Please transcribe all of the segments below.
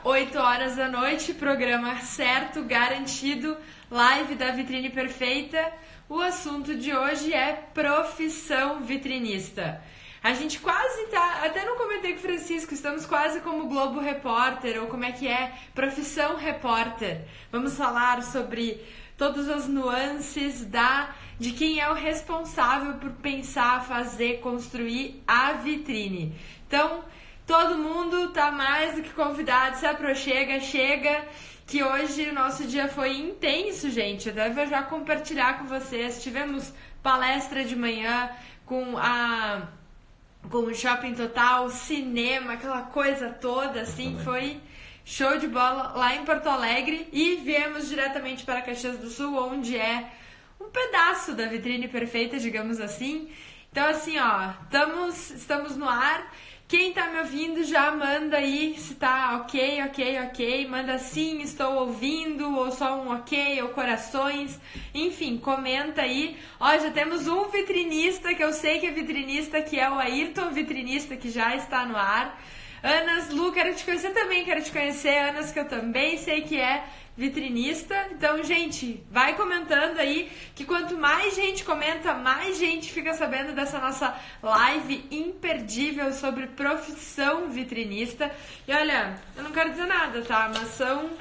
8 horas da noite, programa certo, garantido, live da Vitrine Perfeita. O assunto de hoje é profissão vitrinista. A gente quase tá, até não comentei com o Francisco, estamos quase como Globo Repórter, ou como é que é, profissão repórter. Vamos falar sobre todas as nuances de quem é o responsável por pensar, fazer, construir a vitrine. Então, todo mundo tá mais do que convidado, se aproxima, chega, que hoje o nosso dia foi intenso, gente. Eu até vou já compartilhar com vocês. Tivemos palestra de manhã com o Shopping Total, cinema, aquela coisa toda, assim, foi show de bola lá em Porto Alegre. E viemos diretamente para Caxias do Sul, onde é um pedaço da Vitrine Perfeita, digamos assim. Então, assim, ó, estamos no ar. Quem tá me ouvindo já manda aí se tá ok. Manda sim, estou ouvindo, ou só um ok, ou corações. Enfim, comenta aí. Ó, já temos um vitrinista, que eu sei que é vitrinista, que é o Ayrton Vitrinista, que já está no ar. Anas, Lu, quero te conhecer também, quero te conhecer. Anas, que eu também sei que é vitrinista. Então, gente, vai comentando aí, que quanto mais gente comenta, mais gente fica sabendo dessa nossa live imperdível sobre profissão vitrinista. E olha, eu não quero dizer nada, tá? Mas são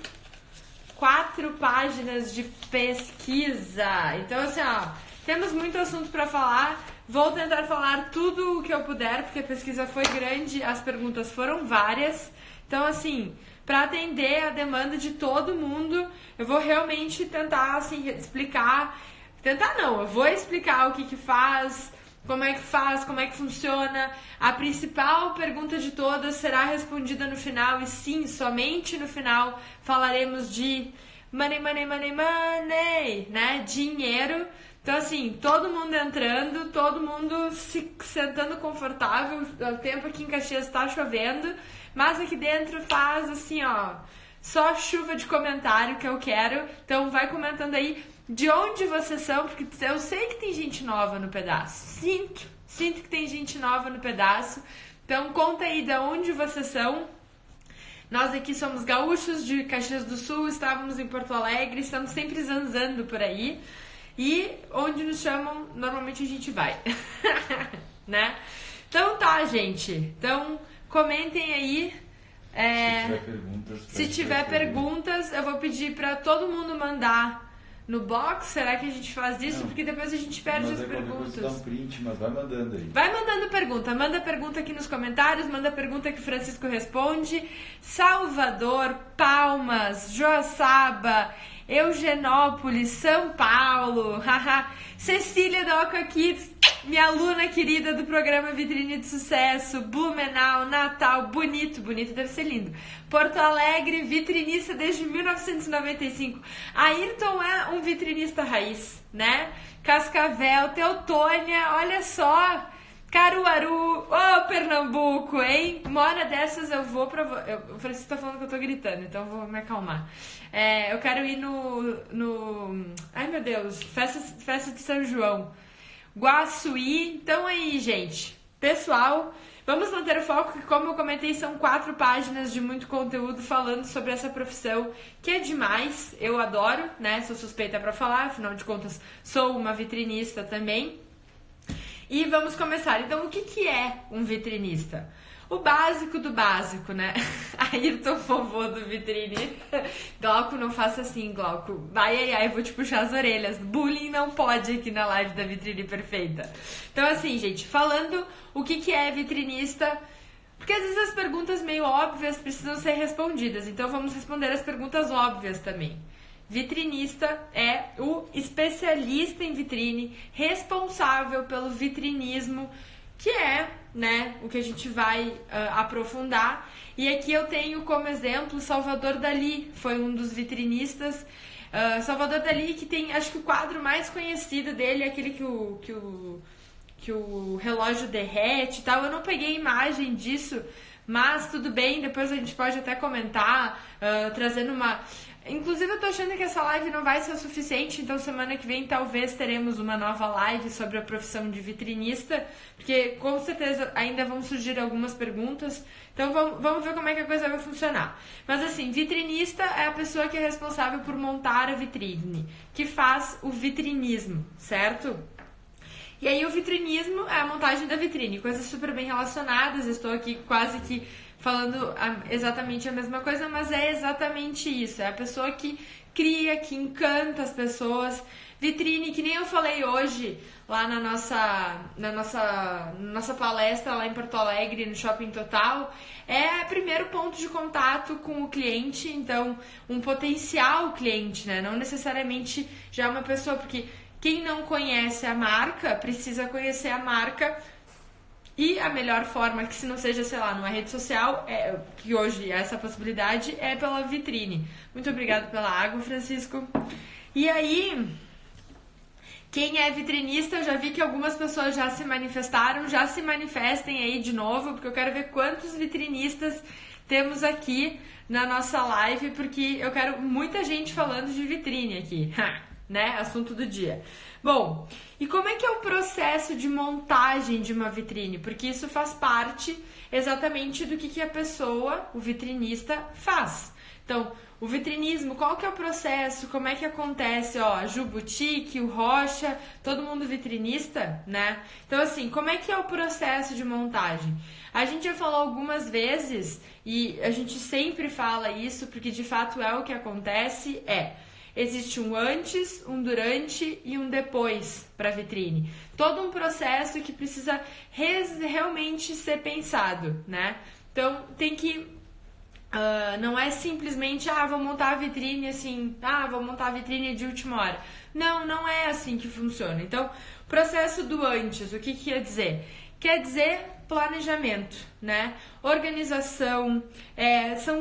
4 páginas de pesquisa. Então, assim, ó, temos muito assunto para falar. Vou tentar falar tudo o que eu puder, porque a pesquisa foi grande, as perguntas foram várias. Então, assim, para atender a demanda de todo mundo, eu vou realmente tentar, assim, explicar. Tentar não, eu vou explicar o que faz, como é que funciona. A principal pergunta de todas será respondida no final, e sim, somente no final falaremos de money, né? Dinheiro. Então, assim, todo mundo entrando, todo mundo se sentando confortável. O tempo aqui em Caxias tá chovendo, mas aqui dentro faz, assim, ó, só chuva de comentário que eu quero. Então, vai comentando aí de onde vocês são, porque eu sei que tem gente nova no pedaço. Sinto que tem gente nova no pedaço. Então, conta aí de onde vocês são. Nós aqui somos gaúchos de Caxias do Sul, estávamos em Porto Alegre, estamos sempre zanzando por aí. E onde nos chamam, normalmente a gente vai, né? Então tá, gente. Então, comentem aí. Se tiver perguntas, eu vou pedir pra todo mundo mandar no box. Será que a gente faz isso? Não, porque depois a gente perde as perguntas. Dá um print, mas vai mandando aí. Vai mandando pergunta. Manda pergunta aqui nos comentários. Manda pergunta que o Francisco responde. Salvador, Palmas, Joaçaba, Eugenópolis, São Paulo, Cecília da Oca Kids, minha aluna querida do programa Vitrine de Sucesso, Blumenau, Natal, bonito deve ser lindo, Porto Alegre, vitrinista desde 1995, Ayrton é um vitrinista raiz, né? Cascavel, Teutônia, olha só, Caruaru, Pernambuco, hein? Uma hora dessas eu vou pra... O Francisco tá falando que eu tô gritando, então eu vou me acalmar. Eu quero ir no... Ai, meu Deus, festa de São João. Guaçuí. Então aí, gente. Pessoal, vamos manter o foco, que como eu comentei, são 4 páginas de muito conteúdo falando sobre essa profissão, que é demais. Eu adoro, né? Sou suspeita pra falar, afinal de contas, sou uma vitrinista também. E vamos começar. Então, o que é um vitrinista? O básico do básico, né? Ayrton, vovô do vitrine. Glauco, não faça assim, Glauco. Ai, vou te puxar as orelhas. Bullying não pode aqui na live da Vitrine Perfeita. Então, assim, gente, falando o que é vitrinista, porque às vezes as perguntas meio óbvias precisam ser respondidas. Então, vamos responder as perguntas óbvias também. Vitrinista é o especialista em vitrine, responsável pelo vitrinismo, que é, né, o que a gente vai aprofundar. E aqui eu tenho como exemplo Salvador Dalí, foi um dos vitrinistas. Salvador Dalí, que tem, acho que o quadro mais conhecido dele é aquele que o relógio derrete e tal. Eu não peguei imagem disso, mas tudo bem, depois a gente pode até comentar, trazendo uma... Inclusive eu tô achando que essa live não vai ser o suficiente, então semana que vem talvez teremos uma nova live sobre a profissão de vitrinista, porque com certeza ainda vão surgir algumas perguntas, então vamos ver como é que a coisa vai funcionar. Mas assim, vitrinista é a pessoa que é responsável por montar a vitrine, que faz o vitrinismo, certo? E aí o vitrinismo é a montagem da vitrine, coisas super bem relacionadas, estou aqui quase que falando exatamente a mesma coisa, mas é exatamente isso, é a pessoa que cria, que encanta as pessoas. Vitrine, que nem eu falei hoje lá na nossa palestra lá em Porto Alegre, no Shopping Total, é o primeiro ponto de contato com o cliente, então um potencial cliente, né? Não necessariamente já uma pessoa, porque quem não conhece a marca precisa conhecer a marca. E a melhor forma, que se não seja, sei lá, numa rede social, que hoje é essa possibilidade, é pela vitrine. Muito obrigada pela água, Francisco. E aí, quem é vitrinista, eu já vi que algumas pessoas já se manifestaram, já se manifestem aí de novo, porque eu quero ver quantos vitrinistas temos aqui na nossa live, porque eu quero muita gente falando de vitrine aqui, né? Assunto do dia. Bom, e como é que é o processo de montagem de uma vitrine? Porque isso faz parte exatamente do que a pessoa, o vitrinista, faz. Então, o vitrinismo, qual que é o processo? Como é que acontece? Ó, a Ju Boutique, o Rocha, todo mundo vitrinista, né? Então, assim, como é que é o processo de montagem? A gente já falou algumas vezes, e a gente sempre fala isso, porque de fato é o que acontece, existe um antes, um durante e um depois para a vitrine. Todo um processo que precisa realmente ser pensado, né? Então, tem que... não é simplesmente, vou montar a vitrine assim, vou montar a vitrine de última hora. Não é assim que funciona. Então, processo do antes, o que quer dizer? Quer dizer planejamento, né? Organização, são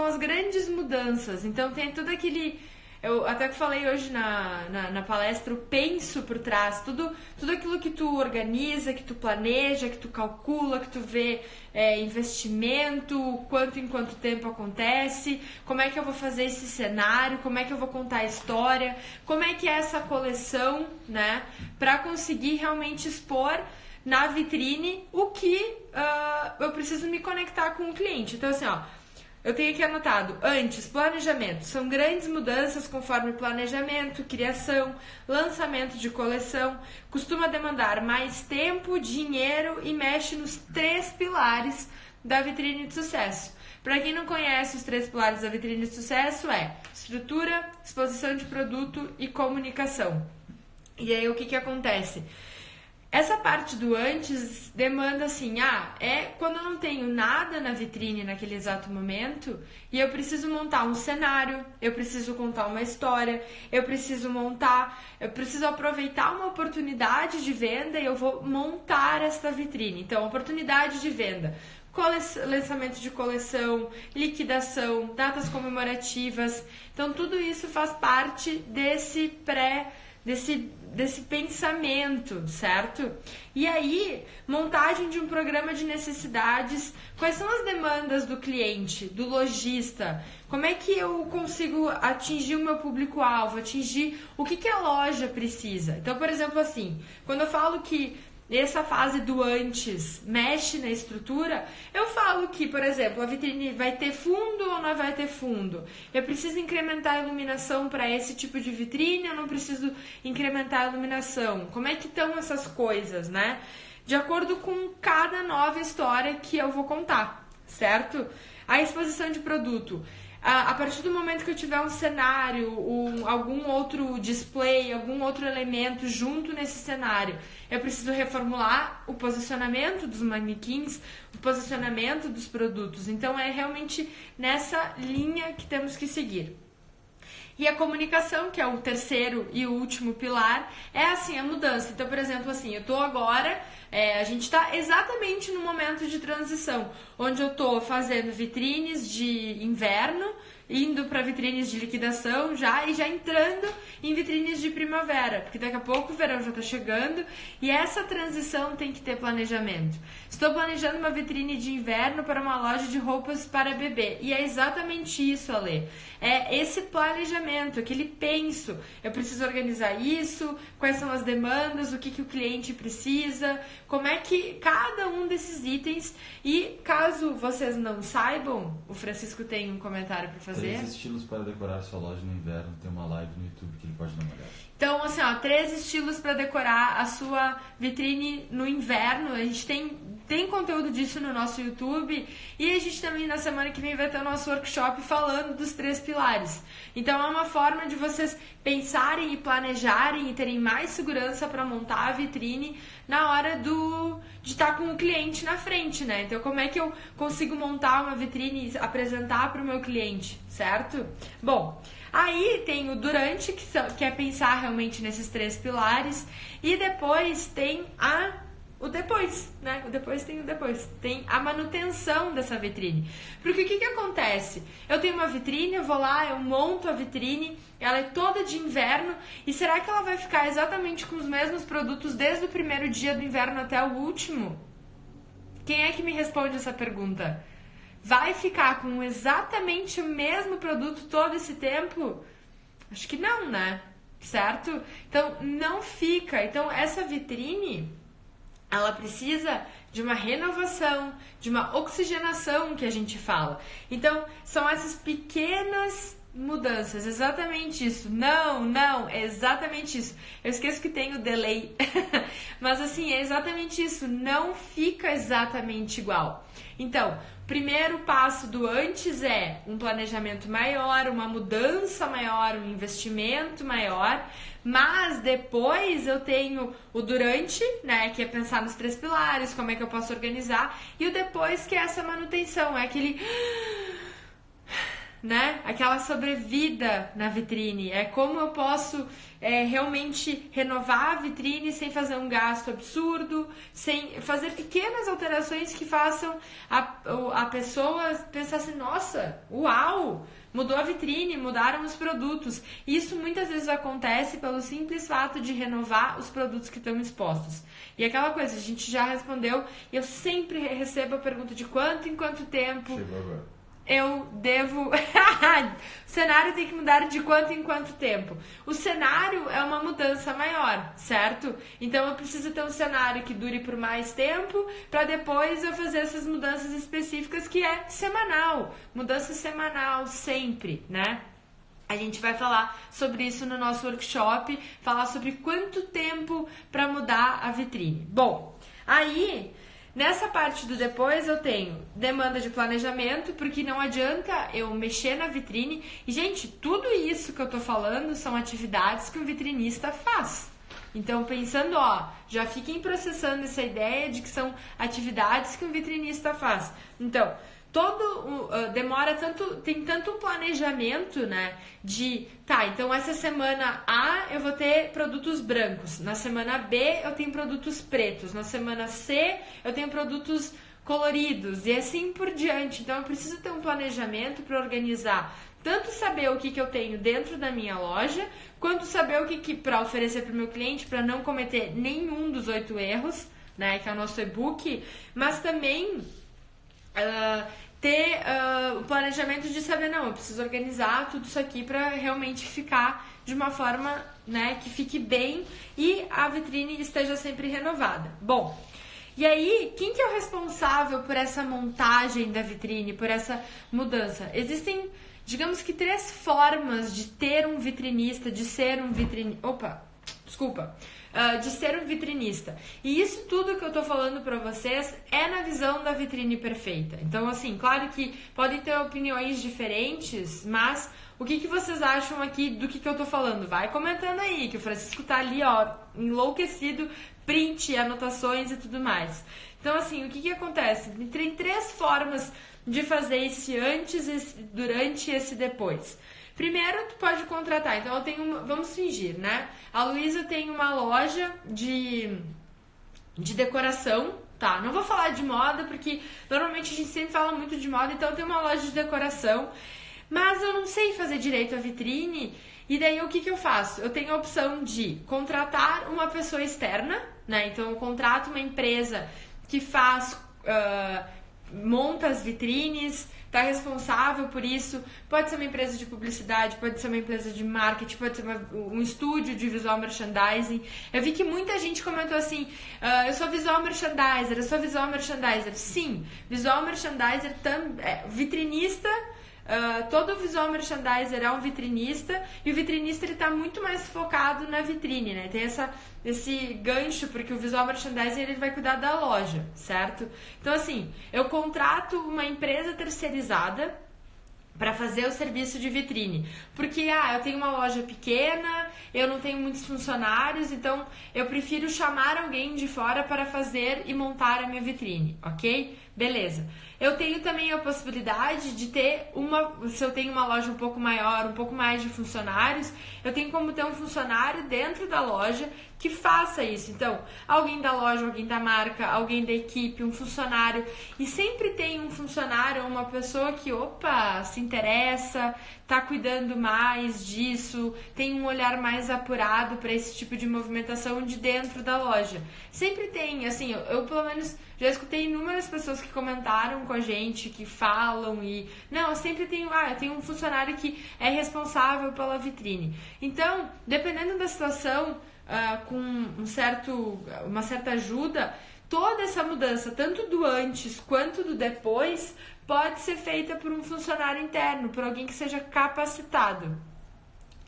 as grandes mudanças. Então, tem tudo aquele... Eu até que falei hoje na palestra, o penso por trás, tudo aquilo que tu organiza, que tu planeja, que tu calcula, que tu vê investimento, quanto em quanto tempo acontece, como é que eu vou fazer esse cenário, como é que eu vou contar a história, como é que é essa coleção, né, para conseguir realmente expor na vitrine o que eu preciso me conectar com o cliente. Então assim, eu tenho aqui anotado, antes, planejamento. São grandes mudanças conforme planejamento, criação, lançamento de coleção. Costuma demandar mais tempo, dinheiro e mexe nos 3 pilares da vitrine de sucesso. Para quem não conhece os 3 pilares da vitrine de sucesso, estrutura, exposição de produto e comunicação. E aí o que acontece? Essa parte do antes demanda assim, quando eu não tenho nada na vitrine naquele exato momento e eu preciso montar um cenário, eu preciso contar uma história, eu preciso aproveitar uma oportunidade de venda e eu vou montar esta vitrine. Então, oportunidade de venda, lançamento de coleção, liquidação, datas comemorativas. Então, tudo isso faz parte desse pensamento, certo? E aí, montagem de um programa de necessidades, quais são as demandas do cliente, do lojista, como é que eu consigo atingir o meu público-alvo, atingir o que a loja precisa. Então, por exemplo, assim, quando eu falo que essa fase do antes mexe na estrutura, eu falo que, por exemplo, a vitrine vai ter fundo ou não vai ter fundo? Eu preciso incrementar a iluminação para esse tipo de vitrine ou não preciso incrementar a iluminação? Como é que estão essas coisas, né? De acordo com cada nova história que eu vou contar, certo? A exposição de produto. A partir do momento que eu tiver um cenário, algum outro display, algum outro elemento junto nesse cenário, eu preciso reformular o posicionamento dos manequins, o posicionamento dos produtos. Então, é realmente nessa linha que temos que seguir. E a comunicação, que é o terceiro e o último pilar, é assim, a mudança. Então, por exemplo, assim, eu tô agora, a gente está exatamente no momento de transição, onde eu tô fazendo vitrines de inverno, indo para vitrines de liquidação e já entrando em vitrines de primavera, porque daqui a pouco o verão já está chegando e essa transição tem que ter planejamento. Estou planejando uma vitrine de inverno para uma loja de roupas para bebê e é exatamente isso, Ale. É esse planejamento, aquele penso, eu preciso organizar isso, quais são as demandas, o que o cliente precisa, como é que cada um desses itens, e caso vocês não saibam, o Francisco tem um comentário para fazer. 3 estilos para decorar sua loja no inverno, tem uma live no YouTube que ele pode dar uma olhada. Então, assim, 3 estilos para decorar a sua vitrine no inverno. A gente tem conteúdo disso no nosso YouTube e a gente também na semana que vem vai ter o nosso workshop falando dos 3 pilares. Então, é uma forma de vocês pensarem e planejarem e terem mais segurança para montar a vitrine na hora de estar com o cliente na frente, né? Então, como é que eu consigo montar uma vitrine e apresentar para o meu cliente, certo? Bom, aí tem o durante, que é pensar realmente nesses 3 pilares, e depois tem o depois, né? Tem a manutenção dessa vitrine. Porque o que acontece? Eu tenho uma vitrine, eu vou lá, eu monto a vitrine, ela é toda de inverno, e será que ela vai ficar exatamente com os mesmos produtos desde o primeiro dia do inverno até o último? Quem é que me responde essa pergunta? Vai ficar com exatamente o mesmo produto todo esse tempo? Acho que não, né? Certo? Então, não fica. Então, essa vitrine, ela precisa de uma renovação, de uma oxigenação que a gente fala. Então, são essas pequenas mudanças, exatamente isso. Não, é exatamente isso. Eu esqueço que tem o delay, mas assim, é exatamente isso. Não fica exatamente igual. Então, primeiro passo do antes é um planejamento maior, uma mudança maior, um investimento maior, mas depois eu tenho o durante, né, que é pensar nos 3 pilares, como é que eu posso organizar, e o depois, que é essa manutenção, é aquele, né, aquela sobrevida na vitrine, é como eu posso realmente renovar a vitrine sem fazer um gasto absurdo, sem fazer pequenas alterações que façam a pessoa pensar assim, nossa, uau, mudou a vitrine, mudaram os produtos. Isso muitas vezes acontece pelo simples fato de renovar os produtos que estão expostos. E aquela coisa, a gente já respondeu, e eu sempre recebo a pergunta de quanto em quanto tempo Chegou agora. eu devo... O cenário tem que mudar de quanto em quanto tempo. O cenário é uma mudança maior, certo? Então eu preciso ter um cenário que dure por mais tempo para depois eu fazer essas mudanças específicas, que é semanal. Mudança semanal sempre, né? A gente vai falar sobre isso no nosso workshop, falar sobre quanto tempo para mudar a vitrine. Bom, aí... Nessa parte do depois eu tenho demanda de planejamento, porque não adianta eu mexer na vitrine. E, gente, tudo isso que eu tô falando são atividades que um vitrinista faz. Então, pensando, já fiquem processando essa ideia de que são atividades que um vitrinista faz. Então, demora tanto, tem tanto planejamento, né, então essa semana A eu vou ter produtos brancos, na semana B eu tenho produtos pretos, na semana C eu tenho produtos coloridos e assim por diante. Então eu preciso ter um planejamento para organizar, tanto saber o que eu tenho dentro da minha loja, quanto saber o que para oferecer para o meu cliente, para não cometer nenhum dos 8 erros, né, que é o nosso e-book, mas também ter o planejamento de saber, não, eu preciso organizar tudo isso aqui para realmente ficar de uma forma, né, que fique bem e a vitrine esteja sempre renovada. Bom, e aí, quem que é o responsável por essa montagem da vitrine, por essa mudança? Existem, digamos que 3 formas de ter um vitrinista, de ser um vitrinista. De ser um vitrinista. E isso tudo que eu tô falando pra vocês é na visão da vitrine perfeita. Então, assim, claro que podem ter opiniões diferentes, mas o que vocês acham aqui do que eu tô falando? Vai comentando aí, que o Francisco tá ali, enlouquecido, print, anotações e tudo mais. Então, assim, o que acontece? Tem 3 formas de fazer esse antes, esse durante e esse depois. Primeiro, tu pode contratar. Então, vamos fingir, né? A Luísa tem uma loja de decoração, tá? Não vou falar de moda, porque normalmente a gente sempre fala muito de moda, então tem uma loja de decoração. mas eu não sei fazer direito a vitrine. E daí o que eu faço? Eu tenho a opção de contratar uma pessoa externa, né? Então eu contrato uma empresa que faz, monta as vitrines, está responsável por isso. Pode ser uma empresa de publicidade, pode ser uma empresa de marketing, pode ser um estúdio de visual merchandising. Eu vi que muita gente comentou assim, eu sou visual merchandiser, eu sou visual merchandiser. Sim, visual merchandiser, vitrinista. Todo visual merchandiser é um vitrinista, e o vitrinista ele tá muito mais focado na vitrine, né? Tem esse gancho, porque o visual merchandiser ele vai cuidar da loja, certo? Então assim, eu contrato uma empresa terceirizada para fazer o serviço de vitrine, porque eu tenho uma loja pequena, eu não tenho muitos funcionários, então eu prefiro chamar alguém de fora para fazer e montar a minha vitrine, ok? Beleza. Eu tenho também a possibilidade de ter se eu tenho uma loja um pouco maior, um pouco mais de funcionários, eu tenho como ter um funcionário dentro da loja que faça isso. Então, alguém da loja, alguém da marca, alguém da equipe, um funcionário. E sempre tem um funcionário, uma pessoa que, se interessa, tá cuidando mais disso, tem um olhar mais apurado para esse tipo de movimentação de dentro da loja. Sempre tem, assim, eu pelo menos já escutei inúmeras pessoas que comentaram com a gente, que falam eu sempre tenho, eu tenho um funcionário que é responsável pela vitrine. Então, dependendo da situação, com uma certa ajuda, toda essa mudança, tanto do antes quanto do depois, pode ser feita por um funcionário interno, por alguém que seja capacitado,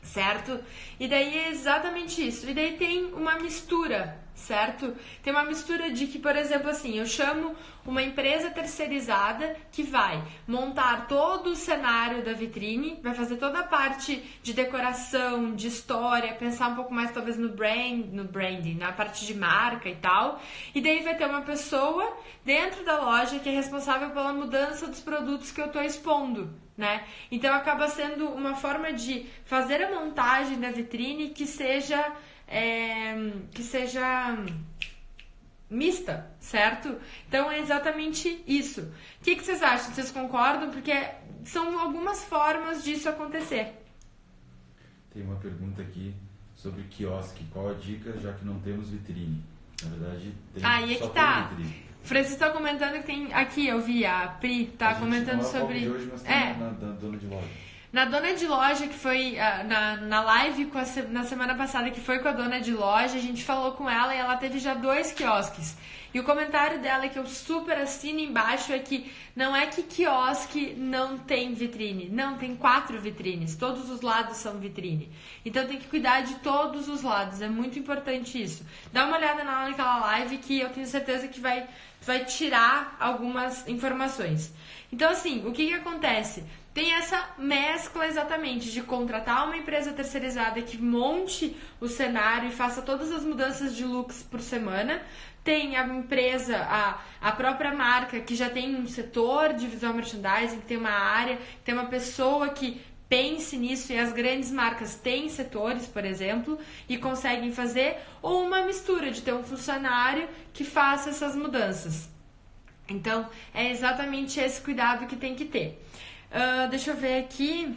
certo? E daí é exatamente isso. E daí tem uma mistura, certo? Tem uma mistura de que, por exemplo, assim, eu chamo uma empresa terceirizada que vai montar todo o cenário da vitrine, vai fazer toda a parte de decoração, de história, pensar um pouco mais talvez no branding, na parte de marca e tal. E daí vai ter uma pessoa dentro da loja que é responsável pela mudança dos produtos que eu estou expondo, né? Então acaba sendo uma forma de fazer a montagem da vitrine que seja mista, certo? Então é exatamente isso. O que vocês acham? Vocês concordam? Porque são algumas formas disso acontecer. Tem uma pergunta aqui sobre quiosque. Qual a dica, já que não temos vitrine? Na verdade, tem só vitrine. Francisco está comentando que tem... Aqui eu vi, a Pri tá comentando sobre... De hoje, mas tem na dona de loja. Na dona de loja, que foi na live na semana passada, que foi com a dona de loja, a gente falou com ela e ela teve já 2 quiosques. E o comentário dela, que eu super assino embaixo, é que não é que quiosque não tem vitrine. Não, tem 4 vitrines. Todos os lados são vitrine. Então tem que cuidar de todos os lados. É muito importante isso. Dá uma olhada naquela live que eu tenho certeza que vai tirar algumas informações. Então, assim, o que acontece? Tem essa mescla exatamente de contratar uma empresa terceirizada que monte o cenário e faça todas as mudanças de looks por semana. Tem a empresa, a própria marca, que já tem um setor de visual merchandising, que tem uma área, que tem uma pessoa que pense nisso, e as grandes marcas têm setores, por exemplo, e conseguem fazer, ou uma mistura de ter um funcionário que faça essas mudanças. Então, é exatamente esse cuidado que tem que ter. Deixa eu ver aqui.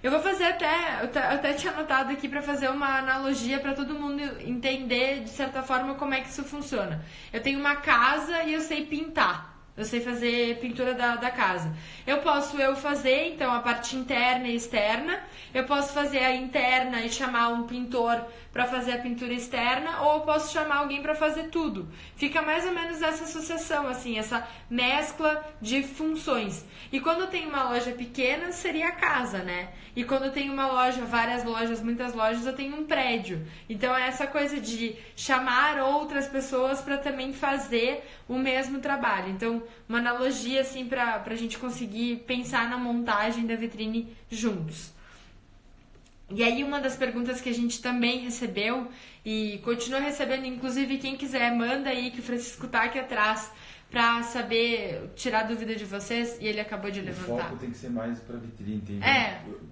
Eu vou fazer eu até tinha anotado aqui para fazer uma analogia para todo mundo entender, de certa forma, como é que isso funciona. Eu tenho uma casa e eu sei pintar. Eu sei fazer pintura da casa. Eu posso fazer, então, a parte interna e externa. Eu posso fazer a interna e chamar um pintor para fazer a pintura externa, ou eu posso chamar alguém para fazer tudo. Fica mais ou menos essa associação, assim, essa mescla de funções. E quando eu tenho uma loja pequena, seria a casa, né? E quando eu tenho uma loja, várias lojas, muitas lojas, eu tenho um prédio. Então é essa coisa de chamar outras pessoas para também fazer o mesmo trabalho. Então, uma analogia, assim, pra gente conseguir pensar na montagem da vitrine juntos. E aí uma das perguntas que a gente também recebeu, E continua recebendo, inclusive quem quiser, manda aí que o Francisco tá aqui atrás pra saber, tirar dúvida de vocês, e ele acabou de levantar. O foco tem que ser mais pra vitrine, tem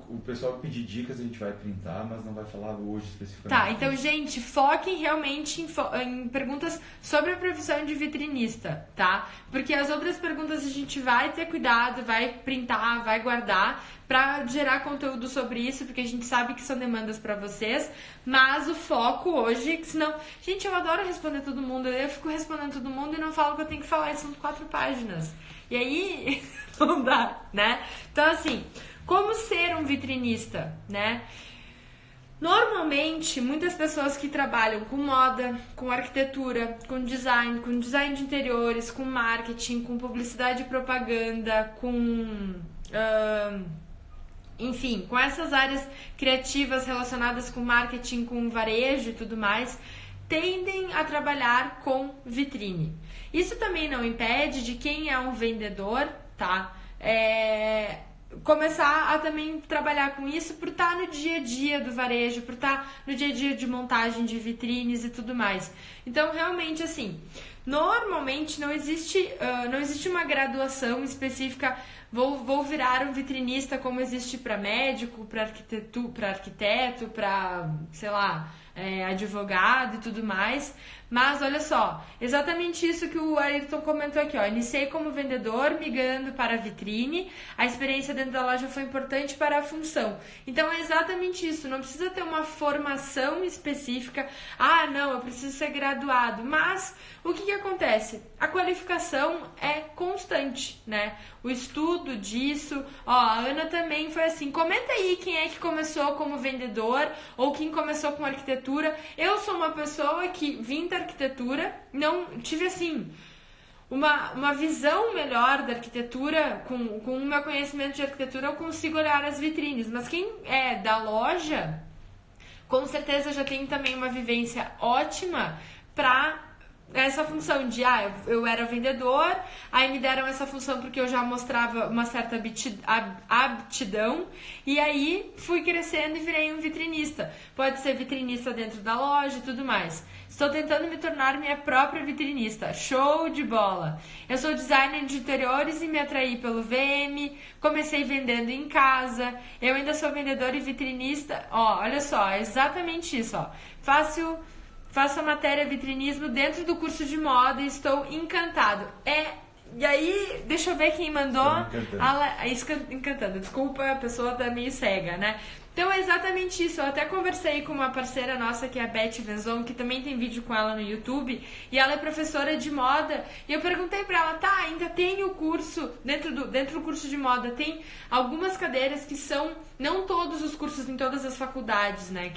o pessoal que pedir dicas a gente vai printar, mas não vai falar hoje especificamente. Tá, então, gente, foquem realmente em perguntas sobre a profissão de vitrinista, tá? Porque as outras perguntas a gente vai ter cuidado, vai printar, vai guardar pra gerar conteúdo sobre isso, porque a gente sabe que são demandas pra vocês, mas o foco hoje, senão... Gente, eu adoro responder todo mundo, eu fico respondendo todo mundo e não falo o que eu tenho que falar, são 4 páginas. E aí, não dá, né? Então, assim... Como ser um vitrinista, né? Normalmente, muitas pessoas que trabalham com moda, com arquitetura, com design de interiores, com marketing, com publicidade e propaganda, enfim, com essas áreas criativas relacionadas com marketing, com varejo e tudo mais, tendem a trabalhar com vitrine. Isso também não impede de quem é um vendedor, tá? Começar a também trabalhar com isso por estar no dia a dia do varejo, por estar no dia a dia de montagem de vitrines e tudo mais. Então, realmente, assim, normalmente não existe uma graduação específica, vou virar um vitrinista como existe para médico, para arquiteto, para, sei lá, advogado e tudo mais. Mas olha só, exatamente isso que o Ayrton comentou aqui, ó. Iniciei como vendedor, migrando para a vitrine. A experiência dentro da loja foi importante para a função. Então é exatamente isso, não precisa ter uma formação específica. Ah, não, eu preciso ser graduado. Mas o que acontece? A qualificação é constante, né? O estudo disso, ó, a Ana também foi assim. Comenta aí quem é que começou como vendedor ou quem começou com arquitetura. Eu sou uma pessoa que vim da arquitetura, não tive assim uma visão melhor da arquitetura, com o meu conhecimento de arquitetura eu consigo olhar as vitrines, mas quem é da loja com certeza já tem também uma vivência ótima para essa função de, eu era vendedor, aí me deram essa função porque eu já mostrava uma certa aptidão, e aí fui crescendo e virei um vitrinista. Pode ser vitrinista dentro da loja e tudo mais. Estou tentando me tornar minha própria vitrinista. Show de bola! Eu sou designer de interiores e me atraí pelo VM, comecei vendendo em casa, eu ainda sou vendedor e vitrinista. Ó, olha só, é exatamente isso, ó. Faço a matéria vitrinismo dentro do curso de moda e estou encantado. E aí, deixa eu ver quem mandou. Encantando. Desculpa, a pessoa tá meio cega, né? Então é exatamente isso. Eu até conversei com uma parceira nossa, que é a Beth Venzon, que também tem vídeo com ela no YouTube, e ela é professora de moda, e eu perguntei pra ela, tá, ainda tem o curso, dentro do curso de moda, tem algumas cadeiras que são, não todos os cursos em todas as faculdades, né,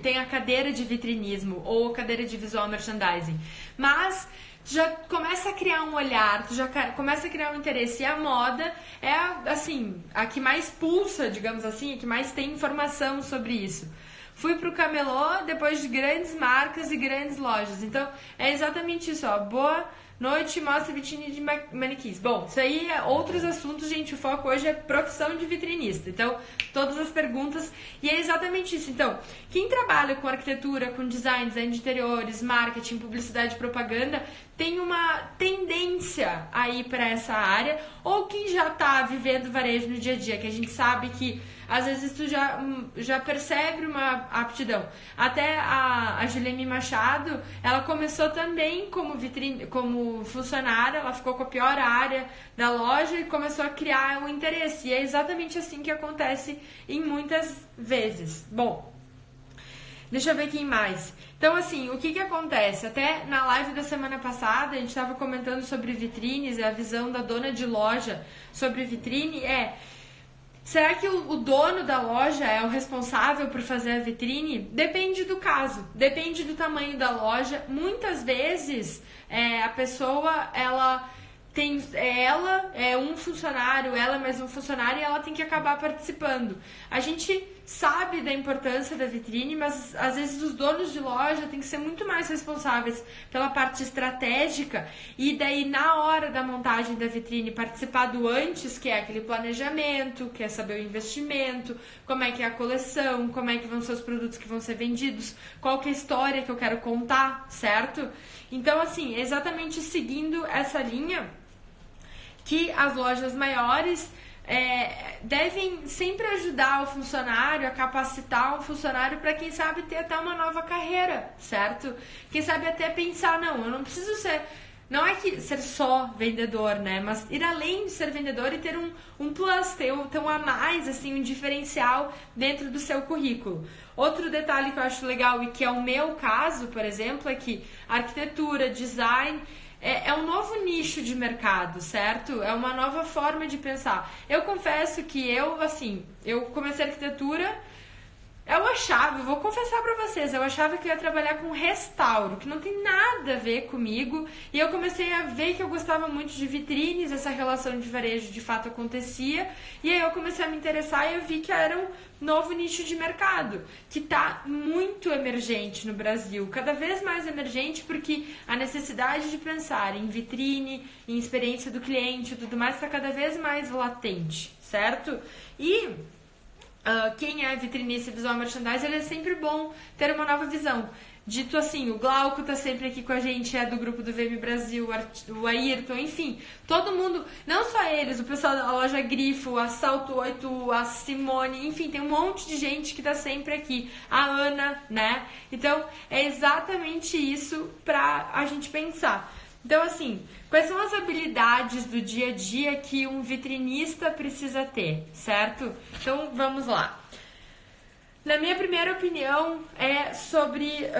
tem a cadeira de vitrinismo ou cadeira de visual merchandising, mas tu já começa a criar um olhar, tu já começa a criar um interesse, e a moda é, assim, a que mais pulsa, digamos assim, a que mais tem informação sobre isso. Fui pro camelô depois de grandes marcas e grandes lojas, então é exatamente isso, ó, boa noite, mostra vitrine de manequins. Bom, isso aí é outros assuntos, gente. O foco hoje é profissão de vitrinista. Então, todas as perguntas. E é exatamente isso. Então, quem trabalha com arquitetura, com design de interiores, marketing, publicidade e propaganda, tem uma tendência a ir para essa área. Ou quem já está vivendo varejo no dia a dia, que a gente sabe que às vezes tu já percebe uma aptidão. Até a Juliane Machado, ela começou também como funcionária, ela ficou com a pior área da loja e começou a criar um interesse. E é exatamente assim que acontece em muitas vezes. Bom, deixa eu ver quem mais. Então, assim, o que acontece? Até na live da semana passada, a gente estava comentando sobre vitrines, e a visão da dona de loja sobre vitrine será que o dono da loja é o responsável por fazer a vitrine? Depende do caso, depende do tamanho da loja. Muitas vezes a pessoa, ela ela é um funcionário, ela é mais um funcionário e ela tem que acabar participando. A gente sabe da importância da vitrine, mas às vezes os donos de loja têm que ser muito mais responsáveis pela parte estratégica e daí na hora da montagem da vitrine participar do antes, que é aquele planejamento, que é saber o investimento, como é que é a coleção, como é que vão ser os produtos que vão ser vendidos, qual que é a história que eu quero contar, certo? Então, assim, exatamente seguindo essa linha que as lojas maiores devem sempre ajudar o funcionário, a capacitar o funcionário para, quem sabe, ter até uma nova carreira, certo? Quem sabe até pensar, não, eu não preciso ser... Não é que ser só vendedor, né? Mas ir além de ser vendedor e ter um plus, ter um a mais, assim, um diferencial dentro do seu currículo. Outro detalhe que eu acho legal e que é o meu caso, por exemplo, é que arquitetura, design... É um novo nicho de mercado, certo? É uma nova forma de pensar. Eu confesso que eu comecei arquitetura, vou confessar pra vocês, eu achava que eu ia trabalhar com restauro, que não tem nada a ver comigo, e eu comecei a ver que eu gostava muito de vitrines, essa relação de varejo de fato acontecia, e aí eu comecei a me interessar e eu vi que era um novo nicho de mercado, que tá muito emergente no Brasil, cada vez mais emergente, porque a necessidade de pensar em vitrine, em experiência do cliente e tudo mais está cada vez mais latente, certo? E... quem é vitrinista e visual merchandiser, é sempre bom ter uma nova visão. Dito assim, o Glauco tá sempre aqui com a gente, é do grupo do VM Brasil, o Ayrton, enfim, todo mundo, não só eles, o pessoal da loja Grifo, a Salto 8, a Simone, enfim, tem um monte de gente que tá sempre aqui, a Ana, né? Então, é exatamente isso pra a gente pensar. Então, assim, quais são as habilidades do dia a dia que um vitrinista precisa ter, certo? Então, vamos lá. Na minha primeira opinião, é sobre...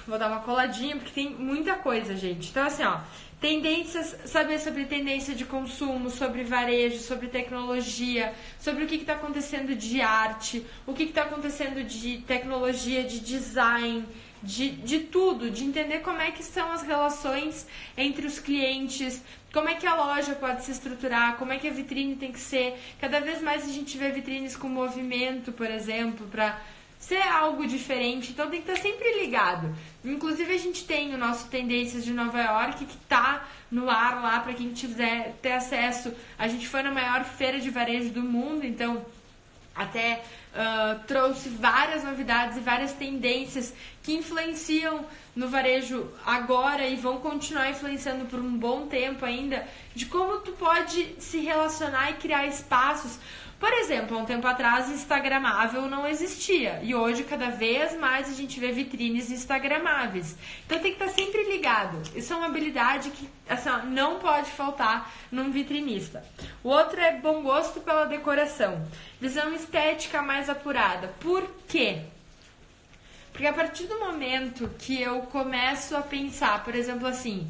vou dar uma coladinha, porque tem muita coisa, gente. Então, assim, ó, tendências, saber sobre tendência de consumo, sobre varejo, sobre tecnologia, sobre o que está acontecendo de arte, o que está acontecendo de tecnologia, de design... De tudo, de entender como é que são as relações entre os clientes, como é que a loja pode se estruturar, como é que a vitrine tem que ser. Cada vez mais a gente vê vitrines com movimento, por exemplo, para ser algo diferente, então tem que estar sempre ligado. Inclusive a gente tem o nosso Tendências de Nova York, que tá no ar lá para quem quiser ter acesso. A gente foi na maior feira de varejo do mundo, então até trouxe várias novidades e várias tendências que influenciam no varejo agora e vão continuar influenciando por um bom tempo ainda, de como tu pode se relacionar e criar espaços. Por exemplo, há um tempo atrás, instagramável não existia. E hoje, cada vez mais, a gente vê vitrines instagramáveis. Então, tem que estar sempre ligado. Isso é uma habilidade que assim, não pode faltar num vitrinista. O outro é bom gosto pela decoração. Visão estética mais apurada. Por quê? Porque a partir do momento que eu começo a pensar, por exemplo, assim...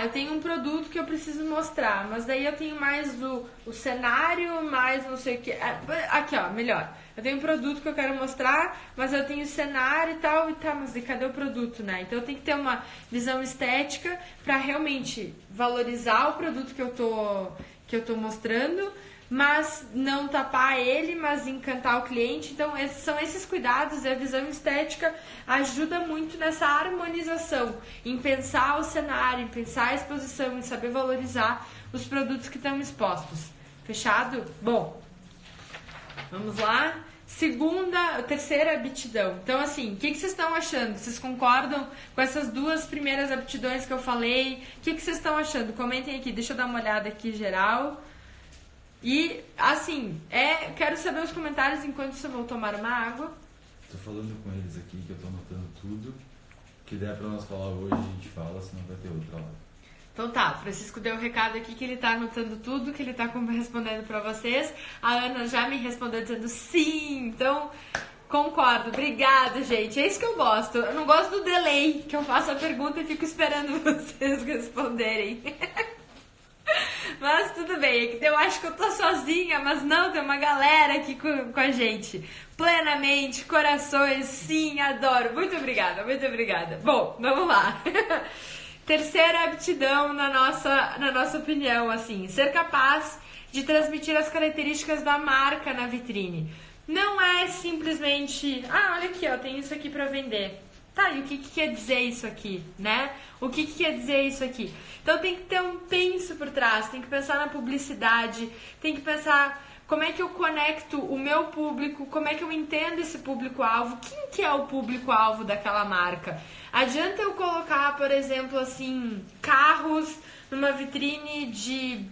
eu tenho um produto que eu preciso mostrar, mas daí eu tenho mais o cenário, mais não sei o que. Aqui, ó, melhor. Eu tenho um produto que eu quero mostrar, mas eu tenho o cenário e tal, mas e cadê o produto, né? Então eu tenho que ter uma visão estética para realmente valorizar o produto que eu tô mostrando, mas não tapar ele, mas encantar o cliente. Então são esses cuidados, e a visão estética ajuda muito nessa harmonização, em pensar o cenário, em pensar a exposição, em saber valorizar os produtos que estão expostos. Fechado? Bom, vamos lá. Terceira aptidão. Então, assim, o que vocês estão achando? Vocês concordam com essas duas primeiras aptidões que eu falei? O que vocês estão achando? Comentem aqui, deixa eu dar uma olhada aqui geral. E, assim, quero saber os comentários enquanto eu vou tomar uma água. Tô falando com eles aqui que eu tô anotando tudo. Que der pra nós falar hoje, a gente fala, senão vai ter outra hora. Então tá, o Francisco deu um recado aqui que ele tá anotando tudo, que ele tá respondendo pra vocês. A Ana já me respondeu dizendo sim, então concordo. Obrigada, gente. É isso que eu gosto. Eu não gosto do delay, que eu faço a pergunta e fico esperando vocês responderem. Mas tudo bem, eu acho que eu tô sozinha, mas não, tem uma galera aqui com a gente. Plenamente, corações, sim, adoro. Muito obrigada, muito obrigada. Bom, vamos lá. terceira aptidão na nossa opinião, assim, ser capaz de transmitir as características da marca na vitrine. Não é simplesmente, olha aqui, ó, tem isso aqui para vender. Tá, e o que quer dizer isso aqui, né? O que quer dizer isso aqui? Então tem que ter um penso por trás, tem que pensar na publicidade, tem que pensar como é que eu conecto o meu público, como é que eu entendo esse público-alvo, quem que é o público-alvo daquela marca. Adianta eu colocar, por exemplo, assim, carros numa vitrine de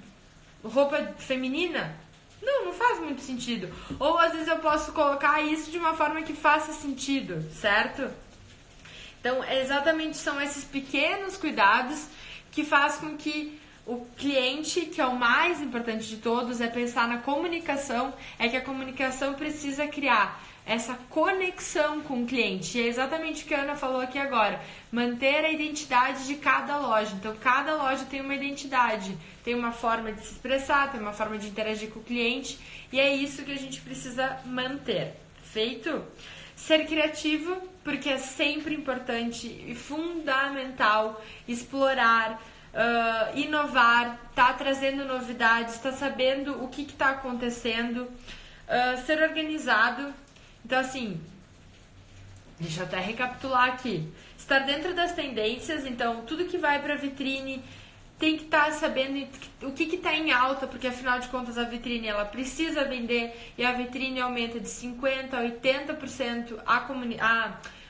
roupa feminina? Não faz muito sentido. Ou às vezes eu posso colocar isso de uma forma que faça sentido, certo? Então, exatamente são esses pequenos cuidados que faz com que o cliente, que é o mais importante de todos, é pensar na comunicação, é que a comunicação precisa criar essa conexão com o cliente. E é exatamente o que a Ana falou aqui agora, manter a identidade de cada loja. Então, cada loja tem uma identidade, tem uma forma de se expressar, tem uma forma de interagir com o cliente, e é isso que a gente precisa manter. Feito? Ser criativo, porque é sempre importante e fundamental explorar, inovar, tá trazendo novidades, tá sabendo o que está acontecendo, ser organizado. Então, assim, deixa eu até recapitular aqui. Estar dentro das tendências, então, tudo que vai para a vitrine tem que estar sabendo o que está em alta, porque afinal de contas a vitrine ela precisa vender e a vitrine aumenta de 50% a 80%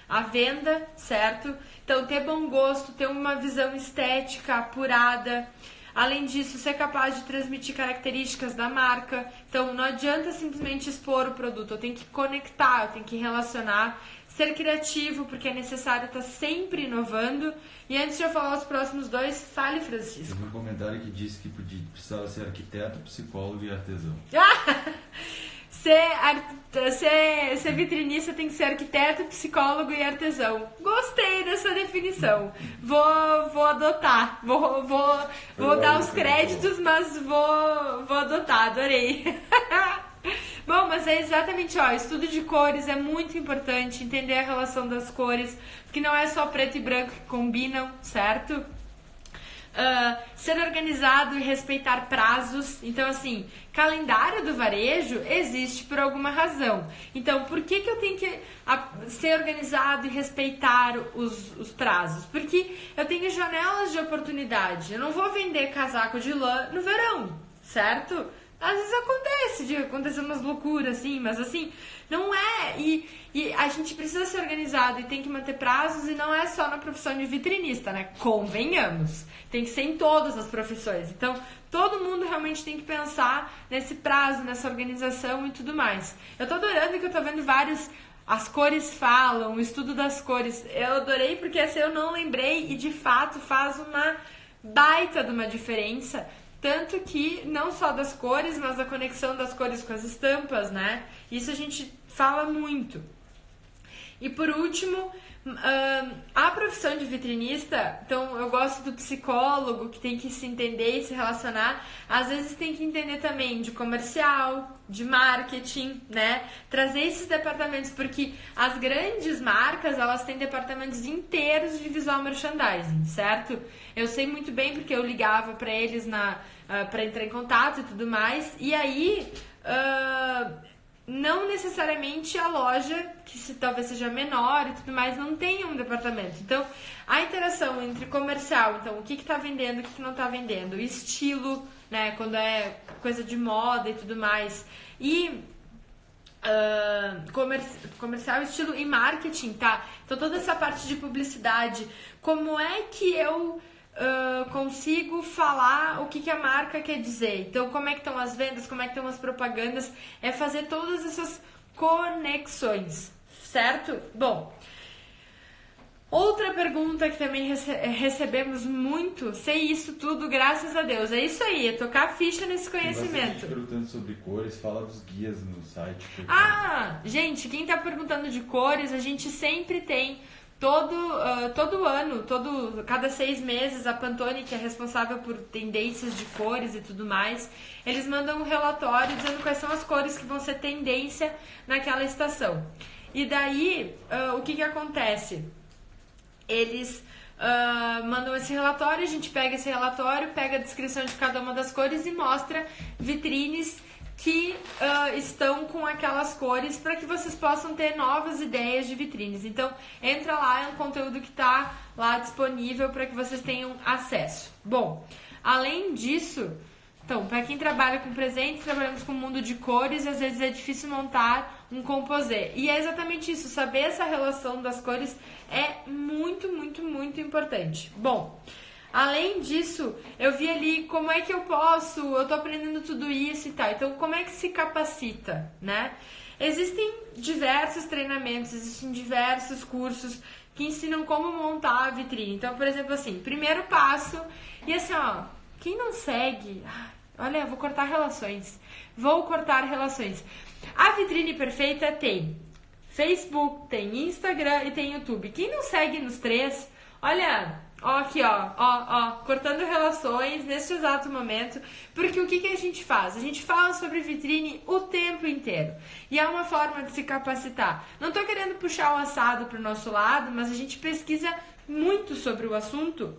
a venda, certo? Então, ter bom gosto, ter uma visão estética apurada. Além disso, ser capaz de transmitir características da marca. Então, não adianta simplesmente expor o produto, eu tenho que conectar, eu tenho que relacionar. Ser criativo, porque é necessário estar sempre inovando. E antes de eu falar os próximos dois, fale, Francisco. Teve um comentário que disse que precisava ser arquiteto, psicólogo e artesão. Ser vitrinista tem que ser arquiteto, psicólogo e artesão. Gostei dessa definição. Vou adotar. Vou dar os créditos, mas vou adotar. Adorei. Bom, mas é exatamente, estudo de cores é muito importante, entender a relação das cores, porque não é só preto e branco que combinam, certo? Ser organizado e respeitar prazos. Então, assim, calendário do varejo existe por alguma razão. Então, por que eu tenho que ser organizado e respeitar os prazos? Porque eu tenho janelas de oportunidade. Eu não vou vender casaco de lã no verão, certo? Às vezes acontece, de acontecer umas loucuras, assim, mas assim, não é. E a gente precisa ser organizado e tem que manter prazos, e não é só na profissão de vitrinista, né? Convenhamos. Tem que ser em todas as profissões. Então, todo mundo realmente tem que pensar nesse prazo, nessa organização e tudo mais. Eu tô adorando que eu tô vendo vários. As cores falam, o estudo das cores. Eu adorei porque essa eu não lembrei e de fato faz uma baita de uma diferença. Tanto que não só das cores, mas da conexão das cores com as estampas, né? Isso a gente fala muito. E por último, a profissão de vitrinista, então eu gosto do psicólogo que tem que se entender e se relacionar, às vezes tem que entender também de comercial, de marketing, né? Trazer esses departamentos, porque as grandes marcas, elas têm departamentos inteiros de visual merchandising, certo? Eu sei muito bem porque eu ligava para eles para entrar em contato e tudo mais, e aí não necessariamente a loja, que talvez seja menor e tudo mais, não tenha um departamento. Então, a interação entre comercial, então, o que está vendendo, o que não está vendendo, estilo, né, quando é coisa de moda e tudo mais, e comercial, estilo e marketing, tá? Então, toda essa parte de publicidade, como é que eu consigo falar o que a marca quer dizer. Então, como é que estão as vendas, como é que estão as propagandas, é fazer todas essas conexões, certo? Bom, outra pergunta que também recebemos muito, sei isso tudo, graças a Deus, é isso aí, é tocar ficha nesse conhecimento. Perguntando sobre cores, fala dos guias no site. Gente, quem tá perguntando de cores, a gente sempre tem todo ano, cada 6 meses, a Pantone, que é responsável por tendências de cores e tudo mais, eles mandam um relatório dizendo quais são as cores que vão ser tendência naquela estação. E daí, o que acontece? Eles mandam esse relatório, a gente pega esse relatório, pega a descrição de cada uma das cores e mostra vitrines que estão com aquelas cores para que vocês possam ter novas ideias de vitrines. Então, entra lá, é um conteúdo que está lá disponível para que vocês tenham acesso. Bom, além disso, então, para quem trabalha com presentes, trabalhamos com o mundo de cores e às vezes é difícil montar um composê. E é exatamente isso, saber essa relação das cores é muito, muito, muito importante. Bom, além disso, eu vi ali como é que eu tô aprendendo tudo isso e tal. Então, como é que se capacita, né? Existem diversos treinamentos, existem diversos cursos que ensinam como montar a vitrine. Então, por exemplo, assim, primeiro passo, e assim, ó, quem não segue, olha, vou cortar relações. A Vitrine Perfeita tem Facebook, tem Instagram e tem YouTube. Quem não segue nos três, olha, ó aqui, ó, cortando relações neste exato momento, porque o que a gente faz? A gente fala sobre vitrine o tempo inteiro, e é uma forma de se capacitar. Não tô querendo puxar o assado pro nosso lado, mas a gente pesquisa muito sobre o assunto,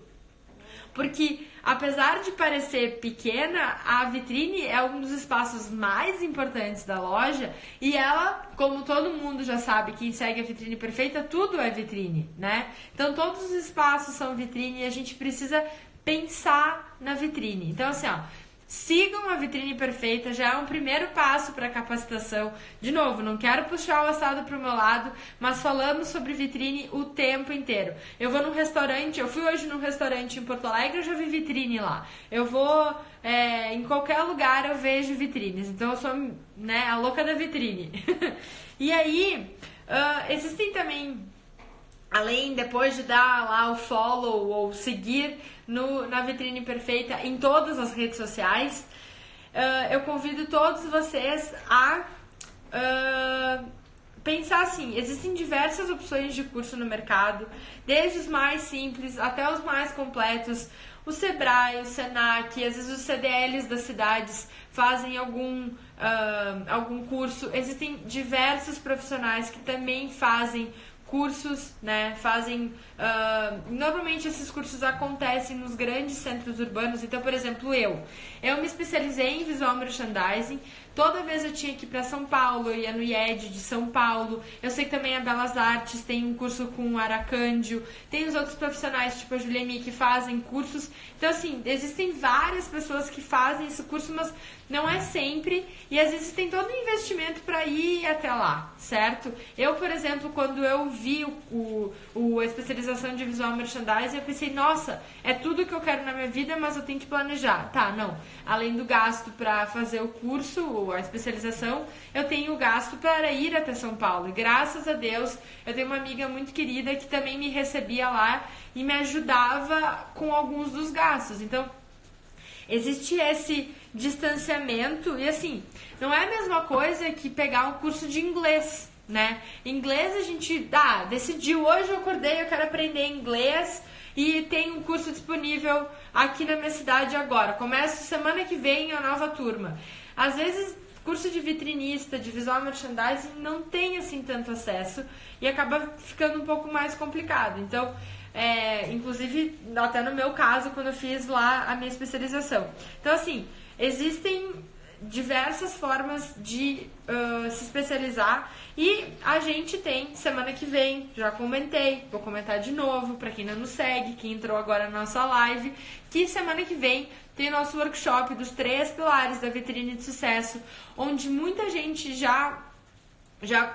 porque apesar de parecer pequena, a vitrine é um dos espaços mais importantes da loja e ela, como todo mundo já sabe, quem segue a Vitrine Perfeita, tudo é vitrine, né? Então todos os espaços são vitrine e a gente precisa pensar na vitrine. Então assim, ó, sigam a Vitrine Perfeita, já é um primeiro passo para a capacitação. De novo, não quero puxar o assado para o meu lado, mas falamos sobre vitrine o tempo inteiro. Eu vou num restaurante, eu fui hoje num restaurante em Porto Alegre, eu já vi vitrine lá. Eu vou em qualquer lugar, eu vejo vitrines. Então eu sou, né, a louca da vitrine. E aí, existem também, além, depois de dar lá o follow ou seguir na Vitrine Perfeita em todas as redes sociais, eu convido todos vocês a pensar assim, existem diversas opções de curso no mercado, desde os mais simples até os mais completos. O Sebrae, o Senac, às vezes os CDLs das cidades fazem algum curso. Existem diversos profissionais que também fazem cursos, né, normalmente esses cursos acontecem nos grandes centros urbanos. Então, por exemplo, eu me especializei em visual merchandising. Toda vez eu tinha que ir para São Paulo, eu ia no IED de São Paulo. Eu sei que também a Belas Artes tem um curso com o Aracândio, tem os outros profissionais, tipo a Juliemi, que fazem cursos. Então, assim, existem várias pessoas que fazem esse curso, mas não é sempre, e às vezes tem todo um investimento para ir até lá, certo? Eu, por exemplo, quando eu vi a especialização de visual merchandising, eu pensei, nossa, é tudo que eu quero na minha vida, mas eu tenho que planejar. Tá, não. Além do gasto para fazer o curso, a especialização, eu tenho o gasto para ir até São Paulo. E graças a Deus, eu tenho uma amiga muito querida que também me recebia lá e me ajudava com alguns dos gastos. Então, existe esse distanciamento e assim, não é a mesma coisa que pegar um curso de inglês, né? Inglês a gente decidiu, hoje eu acordei, eu quero aprender inglês e tem um curso disponível aqui na minha cidade agora. Começo semana que vem a nova turma. Às vezes, curso de vitrinista, de visual merchandising, não tem assim tanto acesso e acaba ficando um pouco mais complicado. Então, inclusive, até no meu caso, quando eu fiz lá a minha especialização. Então, assim, existem diversas formas de se especializar e a gente tem, semana que vem, já comentei, vou comentar de novo, para quem não nos segue, quem entrou agora na nossa live, que semana que vem tem o nosso workshop dos 3 pilares da vitrine de sucesso, onde muita gente já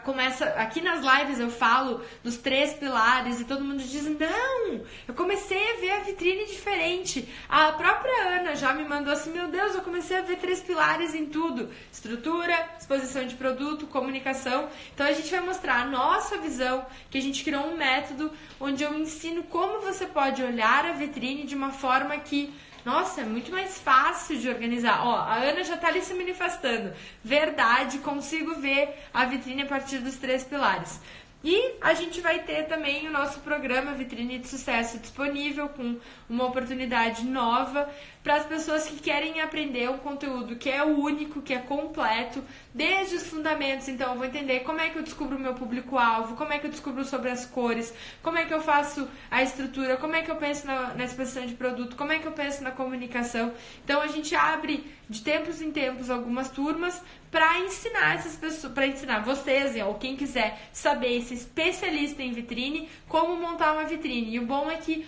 começa, aqui nas lives eu falo dos 3 pilares e todo mundo diz, não, eu comecei a ver a vitrine diferente. A própria Ana já me mandou assim, meu Deus, eu comecei a ver 3 pilares em tudo, estrutura, exposição de produto, comunicação. Então a gente vai mostrar a nossa visão, que a gente criou um método onde eu ensino como você pode olhar a vitrine de uma forma que, nossa, é muito mais fácil de organizar. Ó, a Ana já tá ali se manifestando. Verdade, consigo ver a vitrine a partir dos 3 pilares. E a gente vai ter também o nosso programa Vitrine de Sucesso disponível com uma oportunidade nova para as pessoas que querem aprender um conteúdo que é único, que é completo, desde os fundamentos. Então eu vou entender como é que eu descubro o meu público-alvo, como é que eu descubro sobre as cores, como é que eu faço a estrutura, como é que eu penso na exposição de produto, como é que eu penso na comunicação. Então a gente abre de tempos em tempos algumas turmas para ensinar essas pessoas, para ensinar vocês, ou quem quiser saber, ser especialista em vitrine, como montar uma vitrine. E o bom é que,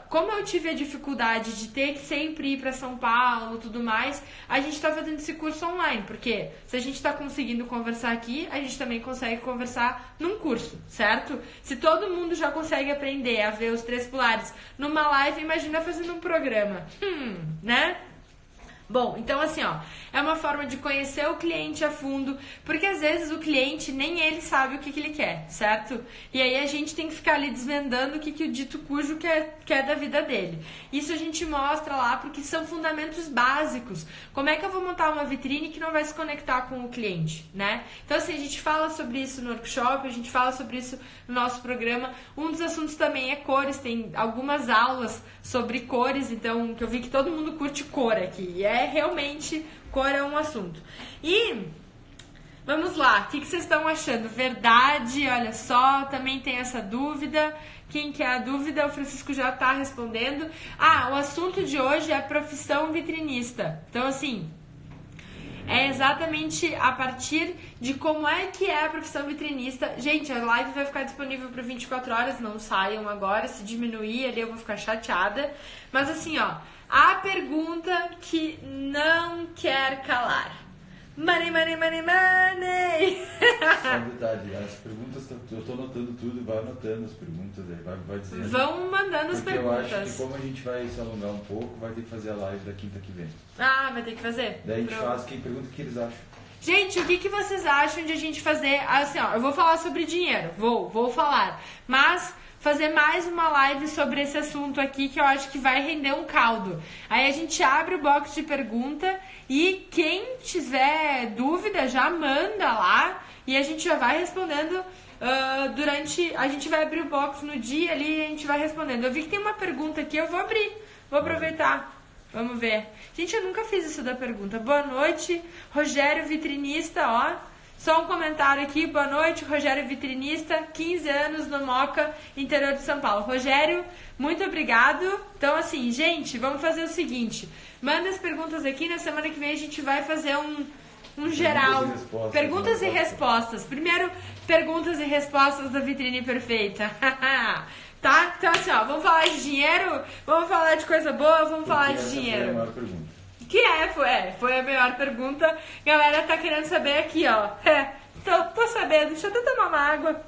como eu tive a dificuldade de ter que sempre ir para São Paulo e tudo mais, a gente está fazendo esse curso online, porque se a gente está conseguindo conversar aqui, a gente também consegue conversar num curso, certo? Se todo mundo já consegue aprender a ver os 3 pilares numa live, imagina fazendo um programa, né? Bom, então assim, ó, é uma forma de conhecer o cliente a fundo, porque às vezes o cliente nem ele sabe o que ele quer, certo? E aí a gente tem que ficar ali desvendando o que o dito cujo quer da vida dele. Isso a gente mostra lá porque são fundamentos básicos. Como é que eu vou montar uma vitrine que não vai se conectar com o cliente, né? Então assim, a gente fala sobre isso no workshop, a gente fala sobre isso no nosso programa. Um dos assuntos também é cores, tem algumas aulas sobre cores, então que eu vi que todo mundo curte cor aqui, e realmente cor é um assunto. E vamos lá, o que vocês estão achando? Verdade, olha só, também tem essa dúvida. Quem quer a dúvida, o Francisco já está respondendo. O assunto de hoje é a profissão vitrinista. Então assim, é exatamente a partir de como é que é a profissão vitrinista. Gente, a live vai ficar disponível por 24 horas, não saiam agora. Se diminuir ali eu vou ficar chateada. Mas assim, ó, a pergunta que não quer calar. Money, money, money, money! Só um detalhe, as perguntas, eu tô anotando tudo, vai anotando as perguntas, vai dizendo. Vão mandando as perguntas. Eu acho que como a gente vai se alongar um pouco, vai ter que fazer a live da quinta que vem. Vai ter que fazer? Daí a gente faz, quem pergunta o que eles acham. Gente, o que vocês acham de a gente fazer, assim, ó, eu vou falar sobre dinheiro, vou falar, mas fazer mais uma live sobre esse assunto aqui que eu acho que vai render um caldo. Aí a gente abre o box de pergunta e quem tiver dúvida já manda lá e a gente já vai respondendo a gente vai abrir o box no dia ali e a gente vai respondendo. Eu vi que tem uma pergunta aqui, eu vou abrir, vou aproveitar. Vamos ver. Gente, eu nunca fiz isso da pergunta. Boa noite, Rogério Vitrinista, ó. Só um comentário aqui. Boa noite, Rogério Vitrinista, 15 anos no Moca, interior de São Paulo. Rogério, muito obrigado. Então, assim, gente, vamos fazer o seguinte. Manda as perguntas aqui. Na semana que vem a gente vai fazer um geral. Perguntas e respostas. Primeiro, perguntas e respostas da Vitrine Perfeita. Tá? Então assim, ó, vamos falar de dinheiro, vamos falar de coisa boa, vamos falar de dinheiro. Foi a maior pergunta. Foi a melhor pergunta. Galera tá querendo saber aqui, ó. Tô sabendo, deixa eu até tomar uma água.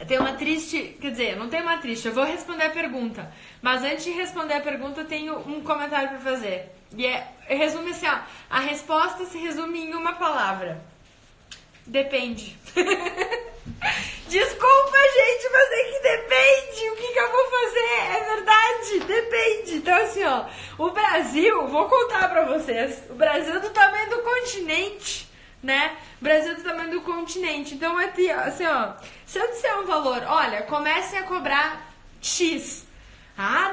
Eu tenho uma triste, quer dizer, não tenho uma triste, eu vou responder a pergunta. Mas antes de responder a pergunta, eu tenho um comentário pra fazer. E resume assim, ó, a resposta se resume em uma palavra. Depende. Desculpa, gente, mas é que depende. O que eu vou fazer? É verdade, depende. Então, assim, ó, o Brasil, vou contar pra vocês. O Brasil é do tamanho do continente, né? O Brasil é do tamanho do continente. Então, assim, ó, se eu disser um valor, olha, comecem a cobrar X.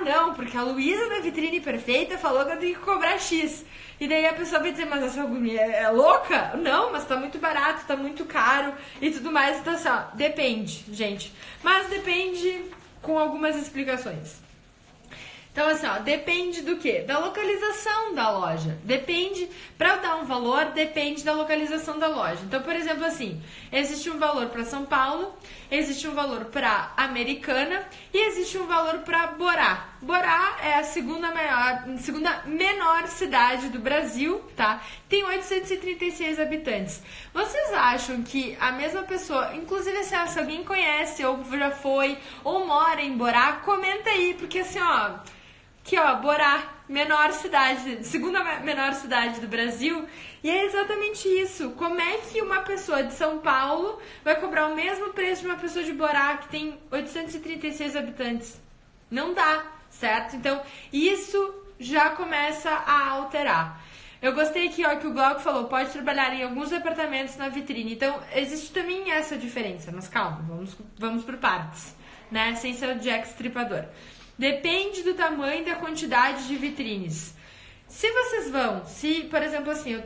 Não, porque a Luísa da Vitrine Perfeita falou que eu tenho que cobrar X. E daí a pessoa vai dizer, mas essa guria é louca? Não, mas tá muito barato, tá muito caro e tudo mais. Então assim, ó, depende, gente. Mas depende com algumas explicações. Então assim, ó, depende do quê? Da localização da loja. Depende, para eu dar um valor, depende da localização da loja. Então, por exemplo, assim, existe um valor para São Paulo, existe um valor para Americana e existe um valor para Borá. Borá é a segunda menor cidade do Brasil, tá? Tem 836 habitantes. Vocês acham que a mesma pessoa, inclusive se alguém conhece ou já foi ou mora em Borá, comenta aí, porque assim, ó, aqui ó, Borá, menor cidade, segunda menor cidade do Brasil, e é exatamente isso. Como é que uma pessoa de São Paulo vai cobrar o mesmo preço de uma pessoa de Borá que tem 836 habitantes? Não dá, certo? Então, isso já começa a alterar. Eu gostei aqui, ó, que o Glauco falou, pode trabalhar em alguns departamentos na vitrine. Então, existe também essa diferença, mas calma, vamos por partes, né? Sem ser o Jack Stripador. Depende do tamanho e da quantidade de vitrines. Se vocês vão, por exemplo, assim,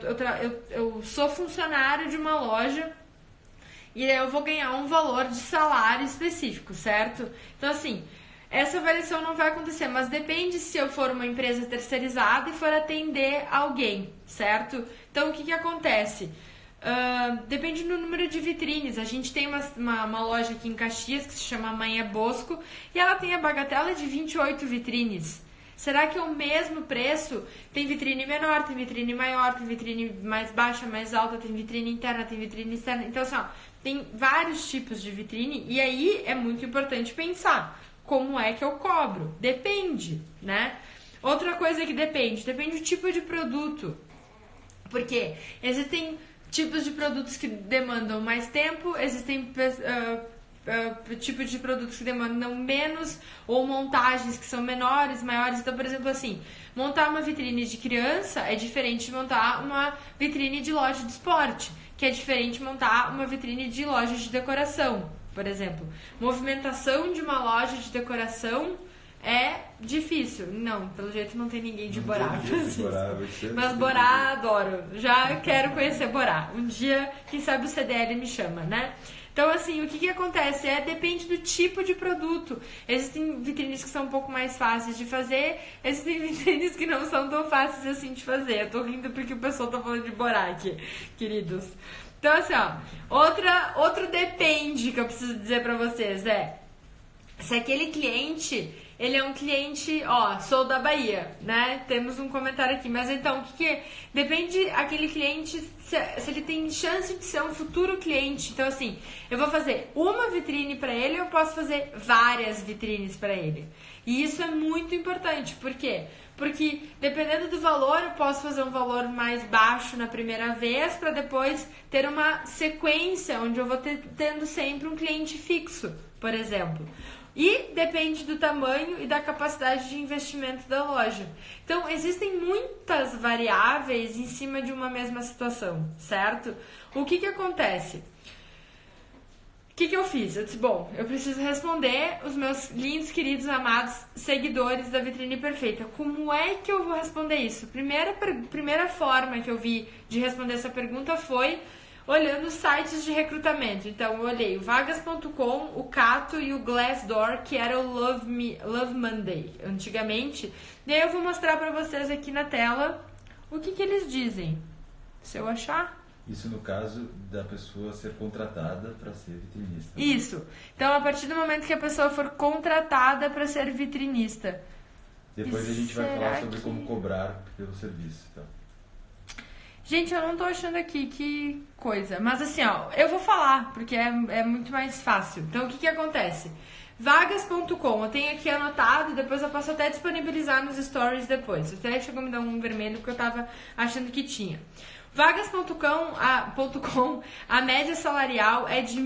eu sou funcionário de uma loja e eu vou ganhar um valor de salário específico, certo? Então, assim, essa variação não vai acontecer, mas depende se eu for uma empresa terceirizada e for atender alguém, certo? Então, o que acontece? Depende do número de vitrines. A gente tem uma loja aqui em Caxias que se chama Manhã Bosco e ela tem a bagatela de 28 vitrines. Será que é o mesmo preço? Tem vitrine menor, tem vitrine maior, tem vitrine mais baixa, mais alta, tem vitrine interna, tem vitrine externa. Então, assim, ó, tem vários tipos de vitrine e aí é muito importante pensar como é que eu cobro. Depende, né? Outra coisa que depende do tipo de produto. Porque existem tipos de produtos que demandam mais tempo, existem tipos de produtos que demandam menos, ou montagens que são menores, maiores. Então, por exemplo, assim, montar uma vitrine de criança é diferente de montar uma vitrine de loja de esporte, que é diferente de montar uma vitrine de loja de decoração, por exemplo. Movimentação de uma loja de decoração é difícil. Não, pelo jeito não tem ninguém de Borá. Mas Borá adoro. Já quero conhecer Borá. Um dia, quem sabe o CDL me chama, né? Então, assim, o que acontece? Depende do tipo de produto. Existem vitrines que são um pouco mais fáceis de fazer, existem vitrines que não são tão fáceis assim de fazer. Eu tô rindo porque o pessoal tá falando de Borá aqui, queridos. Então, assim, ó, outro depende que eu preciso dizer pra vocês se aquele cliente, ele é um cliente, ó, sou da Bahia, né? Temos um comentário aqui, mas então, o que depende aquele cliente, se ele tem chance de ser um futuro cliente. Então, assim, eu vou fazer uma vitrine pra ele, eu posso fazer várias vitrines pra ele. E isso é muito importante, por quê? Porque dependendo do valor, eu posso fazer um valor mais baixo na primeira vez para depois ter uma sequência onde eu vou tendo sempre um cliente fixo, por exemplo. E depende do tamanho e da capacidade de investimento da loja. Então, existem muitas variáveis em cima de uma mesma situação, certo? O que acontece? O que eu fiz? Eu disse, bom, eu preciso responder os meus lindos, queridos, amados seguidores da Vitrine Perfeita. Como é que eu vou responder isso? Primeira forma que eu vi de responder essa pergunta foi olhando sites de recrutamento. Então, eu olhei o Vagas.com, o Cato e o Glassdoor, que era o Love Monday, antigamente. E aí eu vou mostrar pra vocês aqui na tela o que eles dizem. Se eu achar... Isso no caso da pessoa ser contratada para ser vitrinista. Isso. Então, a partir do momento que a pessoa for contratada para ser vitrinista. Depois a gente vai falar sobre como cobrar pelo serviço. Então. Gente, eu não tô achando aqui que coisa. Mas assim, ó, eu vou falar, porque é muito mais fácil. Então, o que acontece? Vagas.com, eu tenho aqui anotado, depois eu posso até disponibilizar nos stories depois. Até chegou a me dar um vermelho porque eu tava achando que tinha. Vagas.com, a média salarial é de R$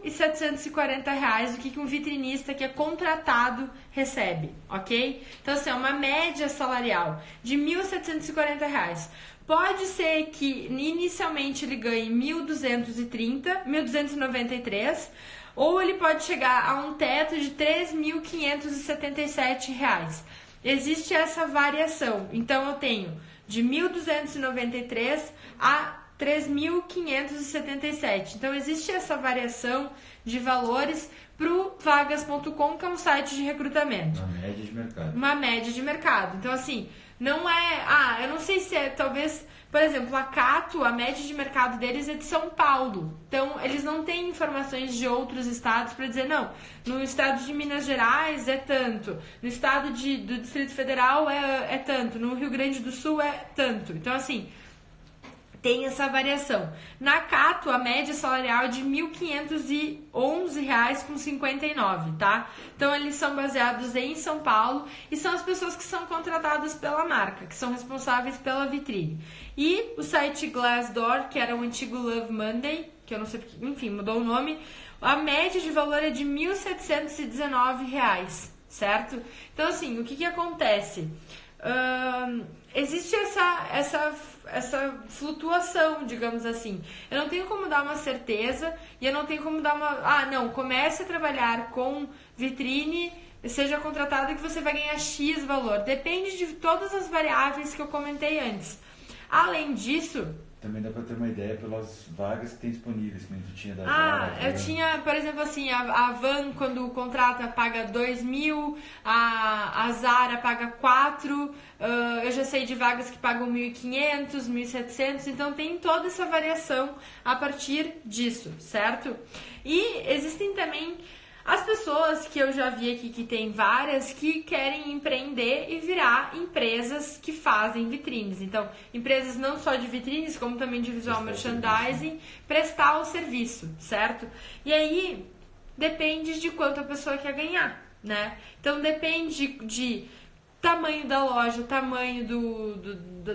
1.740, o que um vitrinista que é contratado recebe, ok? Então, assim, é uma média salarial de R$ 1.740. Pode ser que inicialmente ele ganhe R$ 1.293, ou ele pode chegar a um teto de R$ 3.577. Existe essa variação. Então, eu tenho de 1.293 a 3.577. Então, existe essa variação de valores para o Vagas.com, que é um site de recrutamento. Uma média de mercado. Uma média de mercado. Então, assim, não é... eu não sei se é, talvez... Por exemplo, a Cato, a média de mercado deles é de São Paulo. Então, eles não têm informações de outros estados para dizer, não, no estado de Minas Gerais é tanto, no estado do Distrito Federal é tanto, no Rio Grande do Sul é tanto. Então, assim, tem essa variação. Na Cato, a média salarial é de R$ 1.511,59, tá? Então, eles são baseados em São Paulo e são as pessoas que são contratadas pela marca, que são responsáveis pela vitrine. E o site Glassdoor, que era o antigo Love Monday, que eu não sei porque, enfim, mudou o nome, a média de valor é de R$ 1.719, certo? Então, assim, o que acontece? existe essa flutuação, digamos assim. Eu não tenho como dar uma certeza e eu não tenho como dar uma... comece a trabalhar com vitrine, seja contratado que você vai ganhar X valor. Depende de todas as variáveis que eu comentei antes. Além disso... Também dá para ter uma ideia pelas vagas que tem disponíveis, que tu tinha da Zara. Eu tinha, por exemplo, assim, a Van, quando contrata, paga 2.000, a Zara paga 4, eu já sei de vagas que pagam 1.500, 1.700, então tem toda essa variação a partir disso, certo? E existem também as pessoas que eu já vi aqui, que tem várias, que querem empreender e virar empresas que fazem vitrines. Então, empresas não só de vitrines, como também de visual merchandising, prestar o serviço, certo? E aí, depende de quanto a pessoa quer ganhar, né? Então, depende de tamanho da loja, tamanho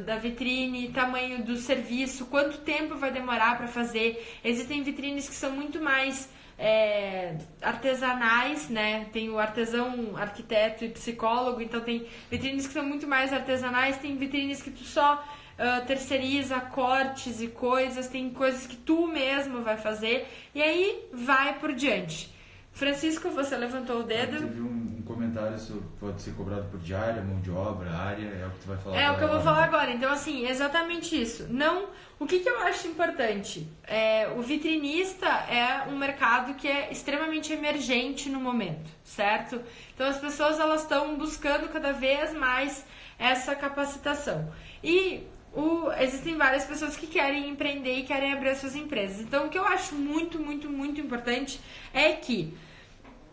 da vitrine, tamanho do serviço, quanto tempo vai demorar para fazer. Existem vitrines que são muito mais... artesanais, né? Tem o artesão, arquiteto e psicólogo, então tem vitrines que são muito mais artesanais, tem vitrines que tu só terceiriza cortes e coisas, tem coisas que tu mesmo vai fazer, e aí vai por diante. Francisco, você levantou o dedo. Teve um comentário sobre pode ser cobrado por diária, mão de obra, área, é o que tu vai falar agora. É o que eu vou falar agora. Então, assim, exatamente isso. Não, o que eu acho importante? O vitrinista é um mercado que é extremamente emergente no momento, certo? Então, as pessoas elas estão buscando cada vez mais essa capacitação. E existem várias pessoas que querem empreender e querem abrir as suas empresas. Então, o que eu acho muito, muito, muito importante é que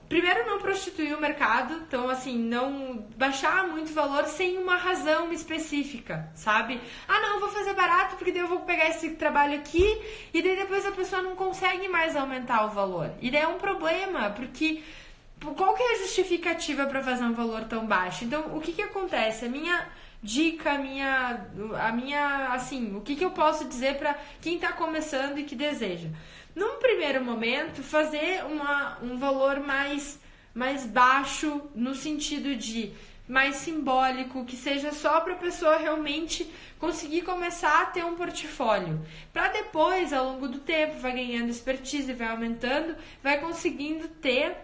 primeiro, não prostituir o mercado, então, assim, não baixar muito o valor sem uma razão específica, sabe? Eu vou fazer barato porque daí eu vou pegar esse trabalho aqui e daí depois a pessoa não consegue mais aumentar o valor. E daí é um problema, porque qual que é a justificativa para fazer um valor tão baixo? Então, o que acontece? A minha dica, assim, o que eu posso dizer para quem está começando e que deseja? Num primeiro momento, fazer um valor mais baixo, no sentido de mais simbólico, que seja só para a pessoa realmente conseguir começar a ter um portfólio. Para depois, ao longo do tempo, vai ganhando expertise, vai aumentando, vai conseguindo ter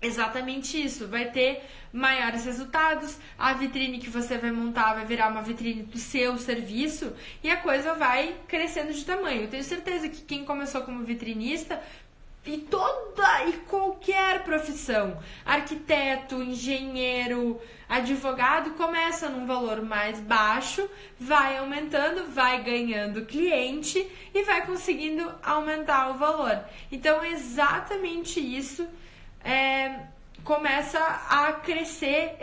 exatamente isso, vai ter maiores resultados, a vitrine que você vai montar vai virar uma vitrine do seu serviço e a coisa vai crescendo de tamanho. Eu tenho certeza que quem começou como vitrinista e qualquer profissão, arquiteto, engenheiro, advogado, começa num valor mais baixo, vai aumentando, vai ganhando cliente e vai conseguieu aumentar o valor. Então, exatamente isso começa a crescer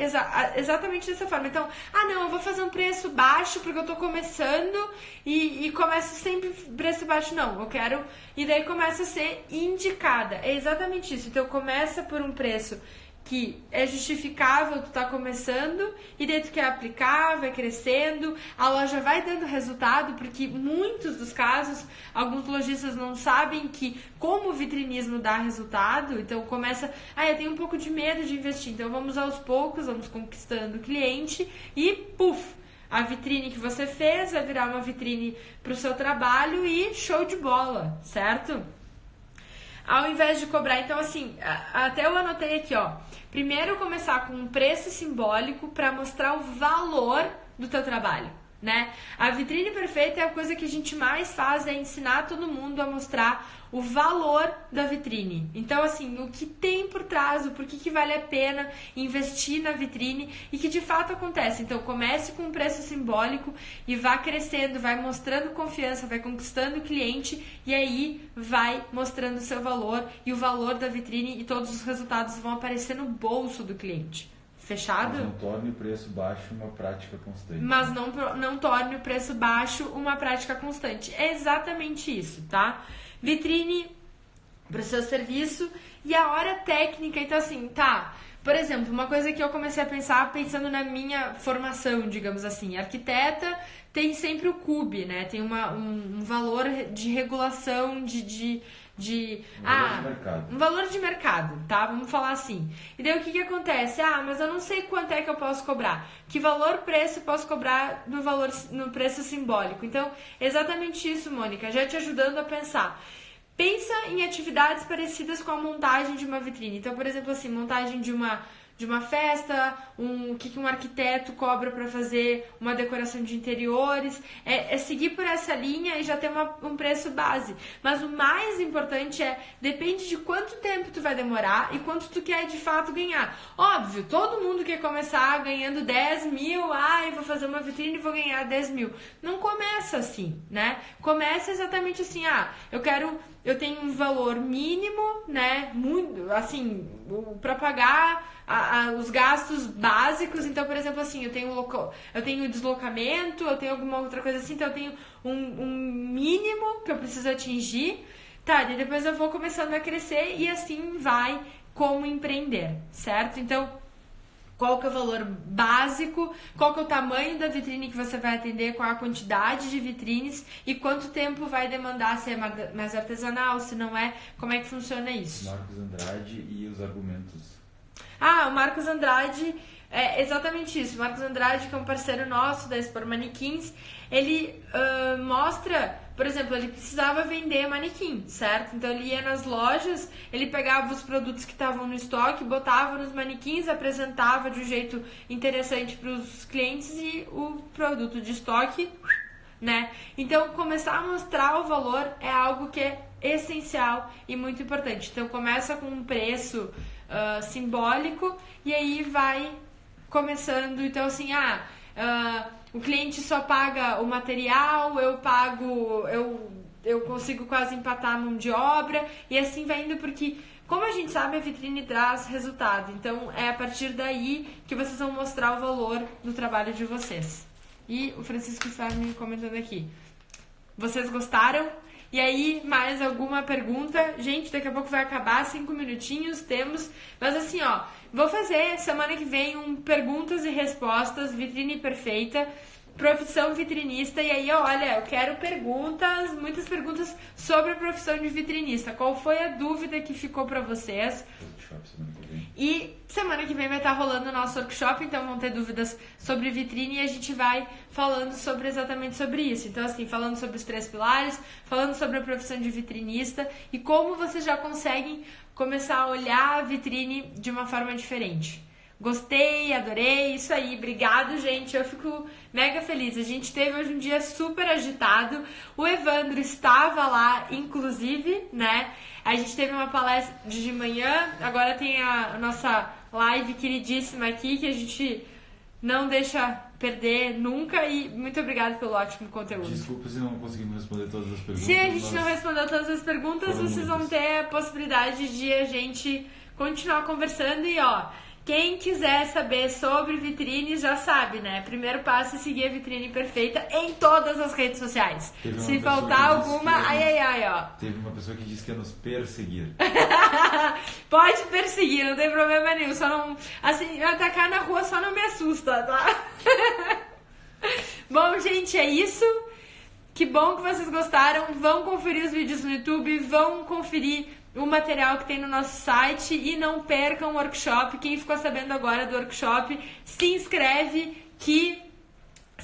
exatamente dessa forma. Então, eu vou fazer um preço baixo porque eu tô começando e começo sempre preço baixo. Não, eu quero... E daí começa a ser indicada. É exatamente isso. Então, começa por um preço que é justificável, tu tá começando e daí tu quer aplicar, vai crescendo, a loja vai dando resultado, porque muitos dos casos, alguns lojistas não sabem que como o vitrinismo dá resultado, então começa, eu tenho um pouco de medo de investir, então vamos aos poucos, vamos conquistando o cliente e puf, a vitrine que você fez vai virar uma vitrine pro seu trabalho e show de bola, certo? Ao invés de cobrar, então assim, até eu anotei aqui, primeiro começar com um preço simbólico para mostrar o valor do teu trabalho, né? A vitrine perfeita é a coisa que a gente mais faz, é ensinar todo mundo a mostrar o valor da vitrine. Então, assim, o que tem por trás, o porquê que vale a pena investir na vitrine e que de fato acontece. Então, comece com um preço simbólico e vá crescendo, vai mostrando confiança, vai conquistando o cliente e aí vai mostrando o seu valor e o valor da vitrine e todos os resultados vão aparecer no bolso do cliente. Fechado? Mas não torne o preço baixo uma prática constante. Mas não torne o preço baixo uma prática constante. É exatamente isso, tá? Vitrine para o seu serviço e a hora técnica. Então, assim, por exemplo, uma coisa que eu comecei a pensar pensando na minha formação, digamos assim, arquiteta, tem sempre o CUB, né? Tem um valor de regulação um valor de mercado, tá? Vamos falar assim. E daí o que acontece? Mas eu não sei quanto é que eu posso cobrar. Que preço eu posso cobrar no preço simbólico? Então, exatamente isso, Mônica, já te ajudando a pensar. Pensa em atividades parecidas com a montagem de uma vitrine. Então, por exemplo, assim, montagem de uma festa, o que um arquiteto cobra para fazer uma decoração de interiores, é seguir por essa linha e já ter um preço base. Mas o mais importante depende de quanto tempo tu vai demorar e quanto tu quer de fato ganhar. Óbvio, todo mundo quer começar ganhando 10 mil, eu vou fazer uma vitrine e vou ganhar 10 mil. Não começa assim, né? Começa exatamente assim, eu tenho um valor mínimo, né, muito, assim, para pagar os gastos básicos. Então, por exemplo, assim, eu tenho deslocamento, eu tenho alguma outra coisa assim, então eu tenho um mínimo que eu preciso atingir, tá, e depois eu vou começando a crescer e assim vai como empreender, certo? Então, qual que é o valor básico, qual que é o tamanho da vitrine que você vai atender, qual a quantidade de vitrines e quanto tempo vai demandar, se é mais artesanal, se não é, como é que funciona isso. Marcos Andrade e os argumentos. O Marcos Andrade, é exatamente isso. O Marcos Andrade, que é um parceiro nosso da Expor Manequins, ele mostra, por exemplo, ele precisava vender manequim, certo? Então ele ia nas lojas, ele pegava os produtos que estavam no estoque, botava nos manequins, apresentava de um jeito interessante para os clientes e o produto de estoque, né? Então começar a mostrar o valor é algo que é essencial e muito importante. Então começa com um preço simbólico e aí vai começando. Então assim, o cliente só paga o material, eu consigo quase empatar a mão de obra e assim vai indo, porque como a gente sabe, a vitrine traz resultado. Então é a partir daí que vocês vão mostrar o valor do trabalho de vocês. E o Francisco está me comentando aqui. Vocês gostaram? E aí, mais alguma pergunta? Gente, daqui a pouco vai acabar, 5 minutinhos temos. Mas assim, vou fazer semana que vem perguntas e respostas, vitrine perfeita, profissão vitrinista. E aí, eu quero muitas perguntas sobre a profissão de vitrinista. Qual foi a dúvida que ficou para vocês? E semana que vem vai estar rolando o nosso workshop, então vão ter dúvidas sobre vitrine e a gente vai falando exatamente sobre isso. Então, assim, falando sobre os 3 pilares, falando sobre a profissão de vitrinista e como vocês já conseguem começar a olhar a vitrine de uma forma diferente. Gostei, adorei, isso aí, obrigado, gente, eu fico mega feliz. A gente teve hoje um dia super agitado, o Evandro estava lá, inclusive, né? A gente teve uma palestra de manhã, agora tem a nossa live queridíssima aqui, que a gente não deixa perder nunca, e muito obrigada pelo ótimo conteúdo. Desculpa se não conseguimos responder todas as perguntas. Se a gente não respondeu todas as perguntas, vocês vão ter a possibilidade de a gente continuar conversando e quem quiser saber sobre vitrines já sabe, né? Primeiro passo é seguir a Vitrine Perfeita em todas as redes sociais. Se faltar alguma, Teve uma pessoa que disse que ia nos perseguir. Pode perseguir, não tem problema nenhum. Só não, assim, atacar na rua só não me assusta, tá? Bom, gente, é isso. Que bom que vocês gostaram. Vão conferir os vídeos no YouTube, vão conferir o material que tem no nosso site e não percam o workshop. Quem ficou sabendo agora do workshop, se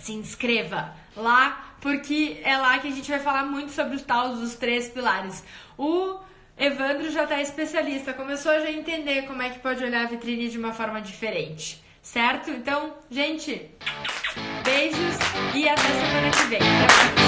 inscreva lá, porque é lá que a gente vai falar muito sobre os tais dos 3 pilares. O Evandro já está especialista, começou a já entender como é que pode olhar a vitrine de uma forma diferente, certo? Então, gente, beijos e até semana que vem. Até mais.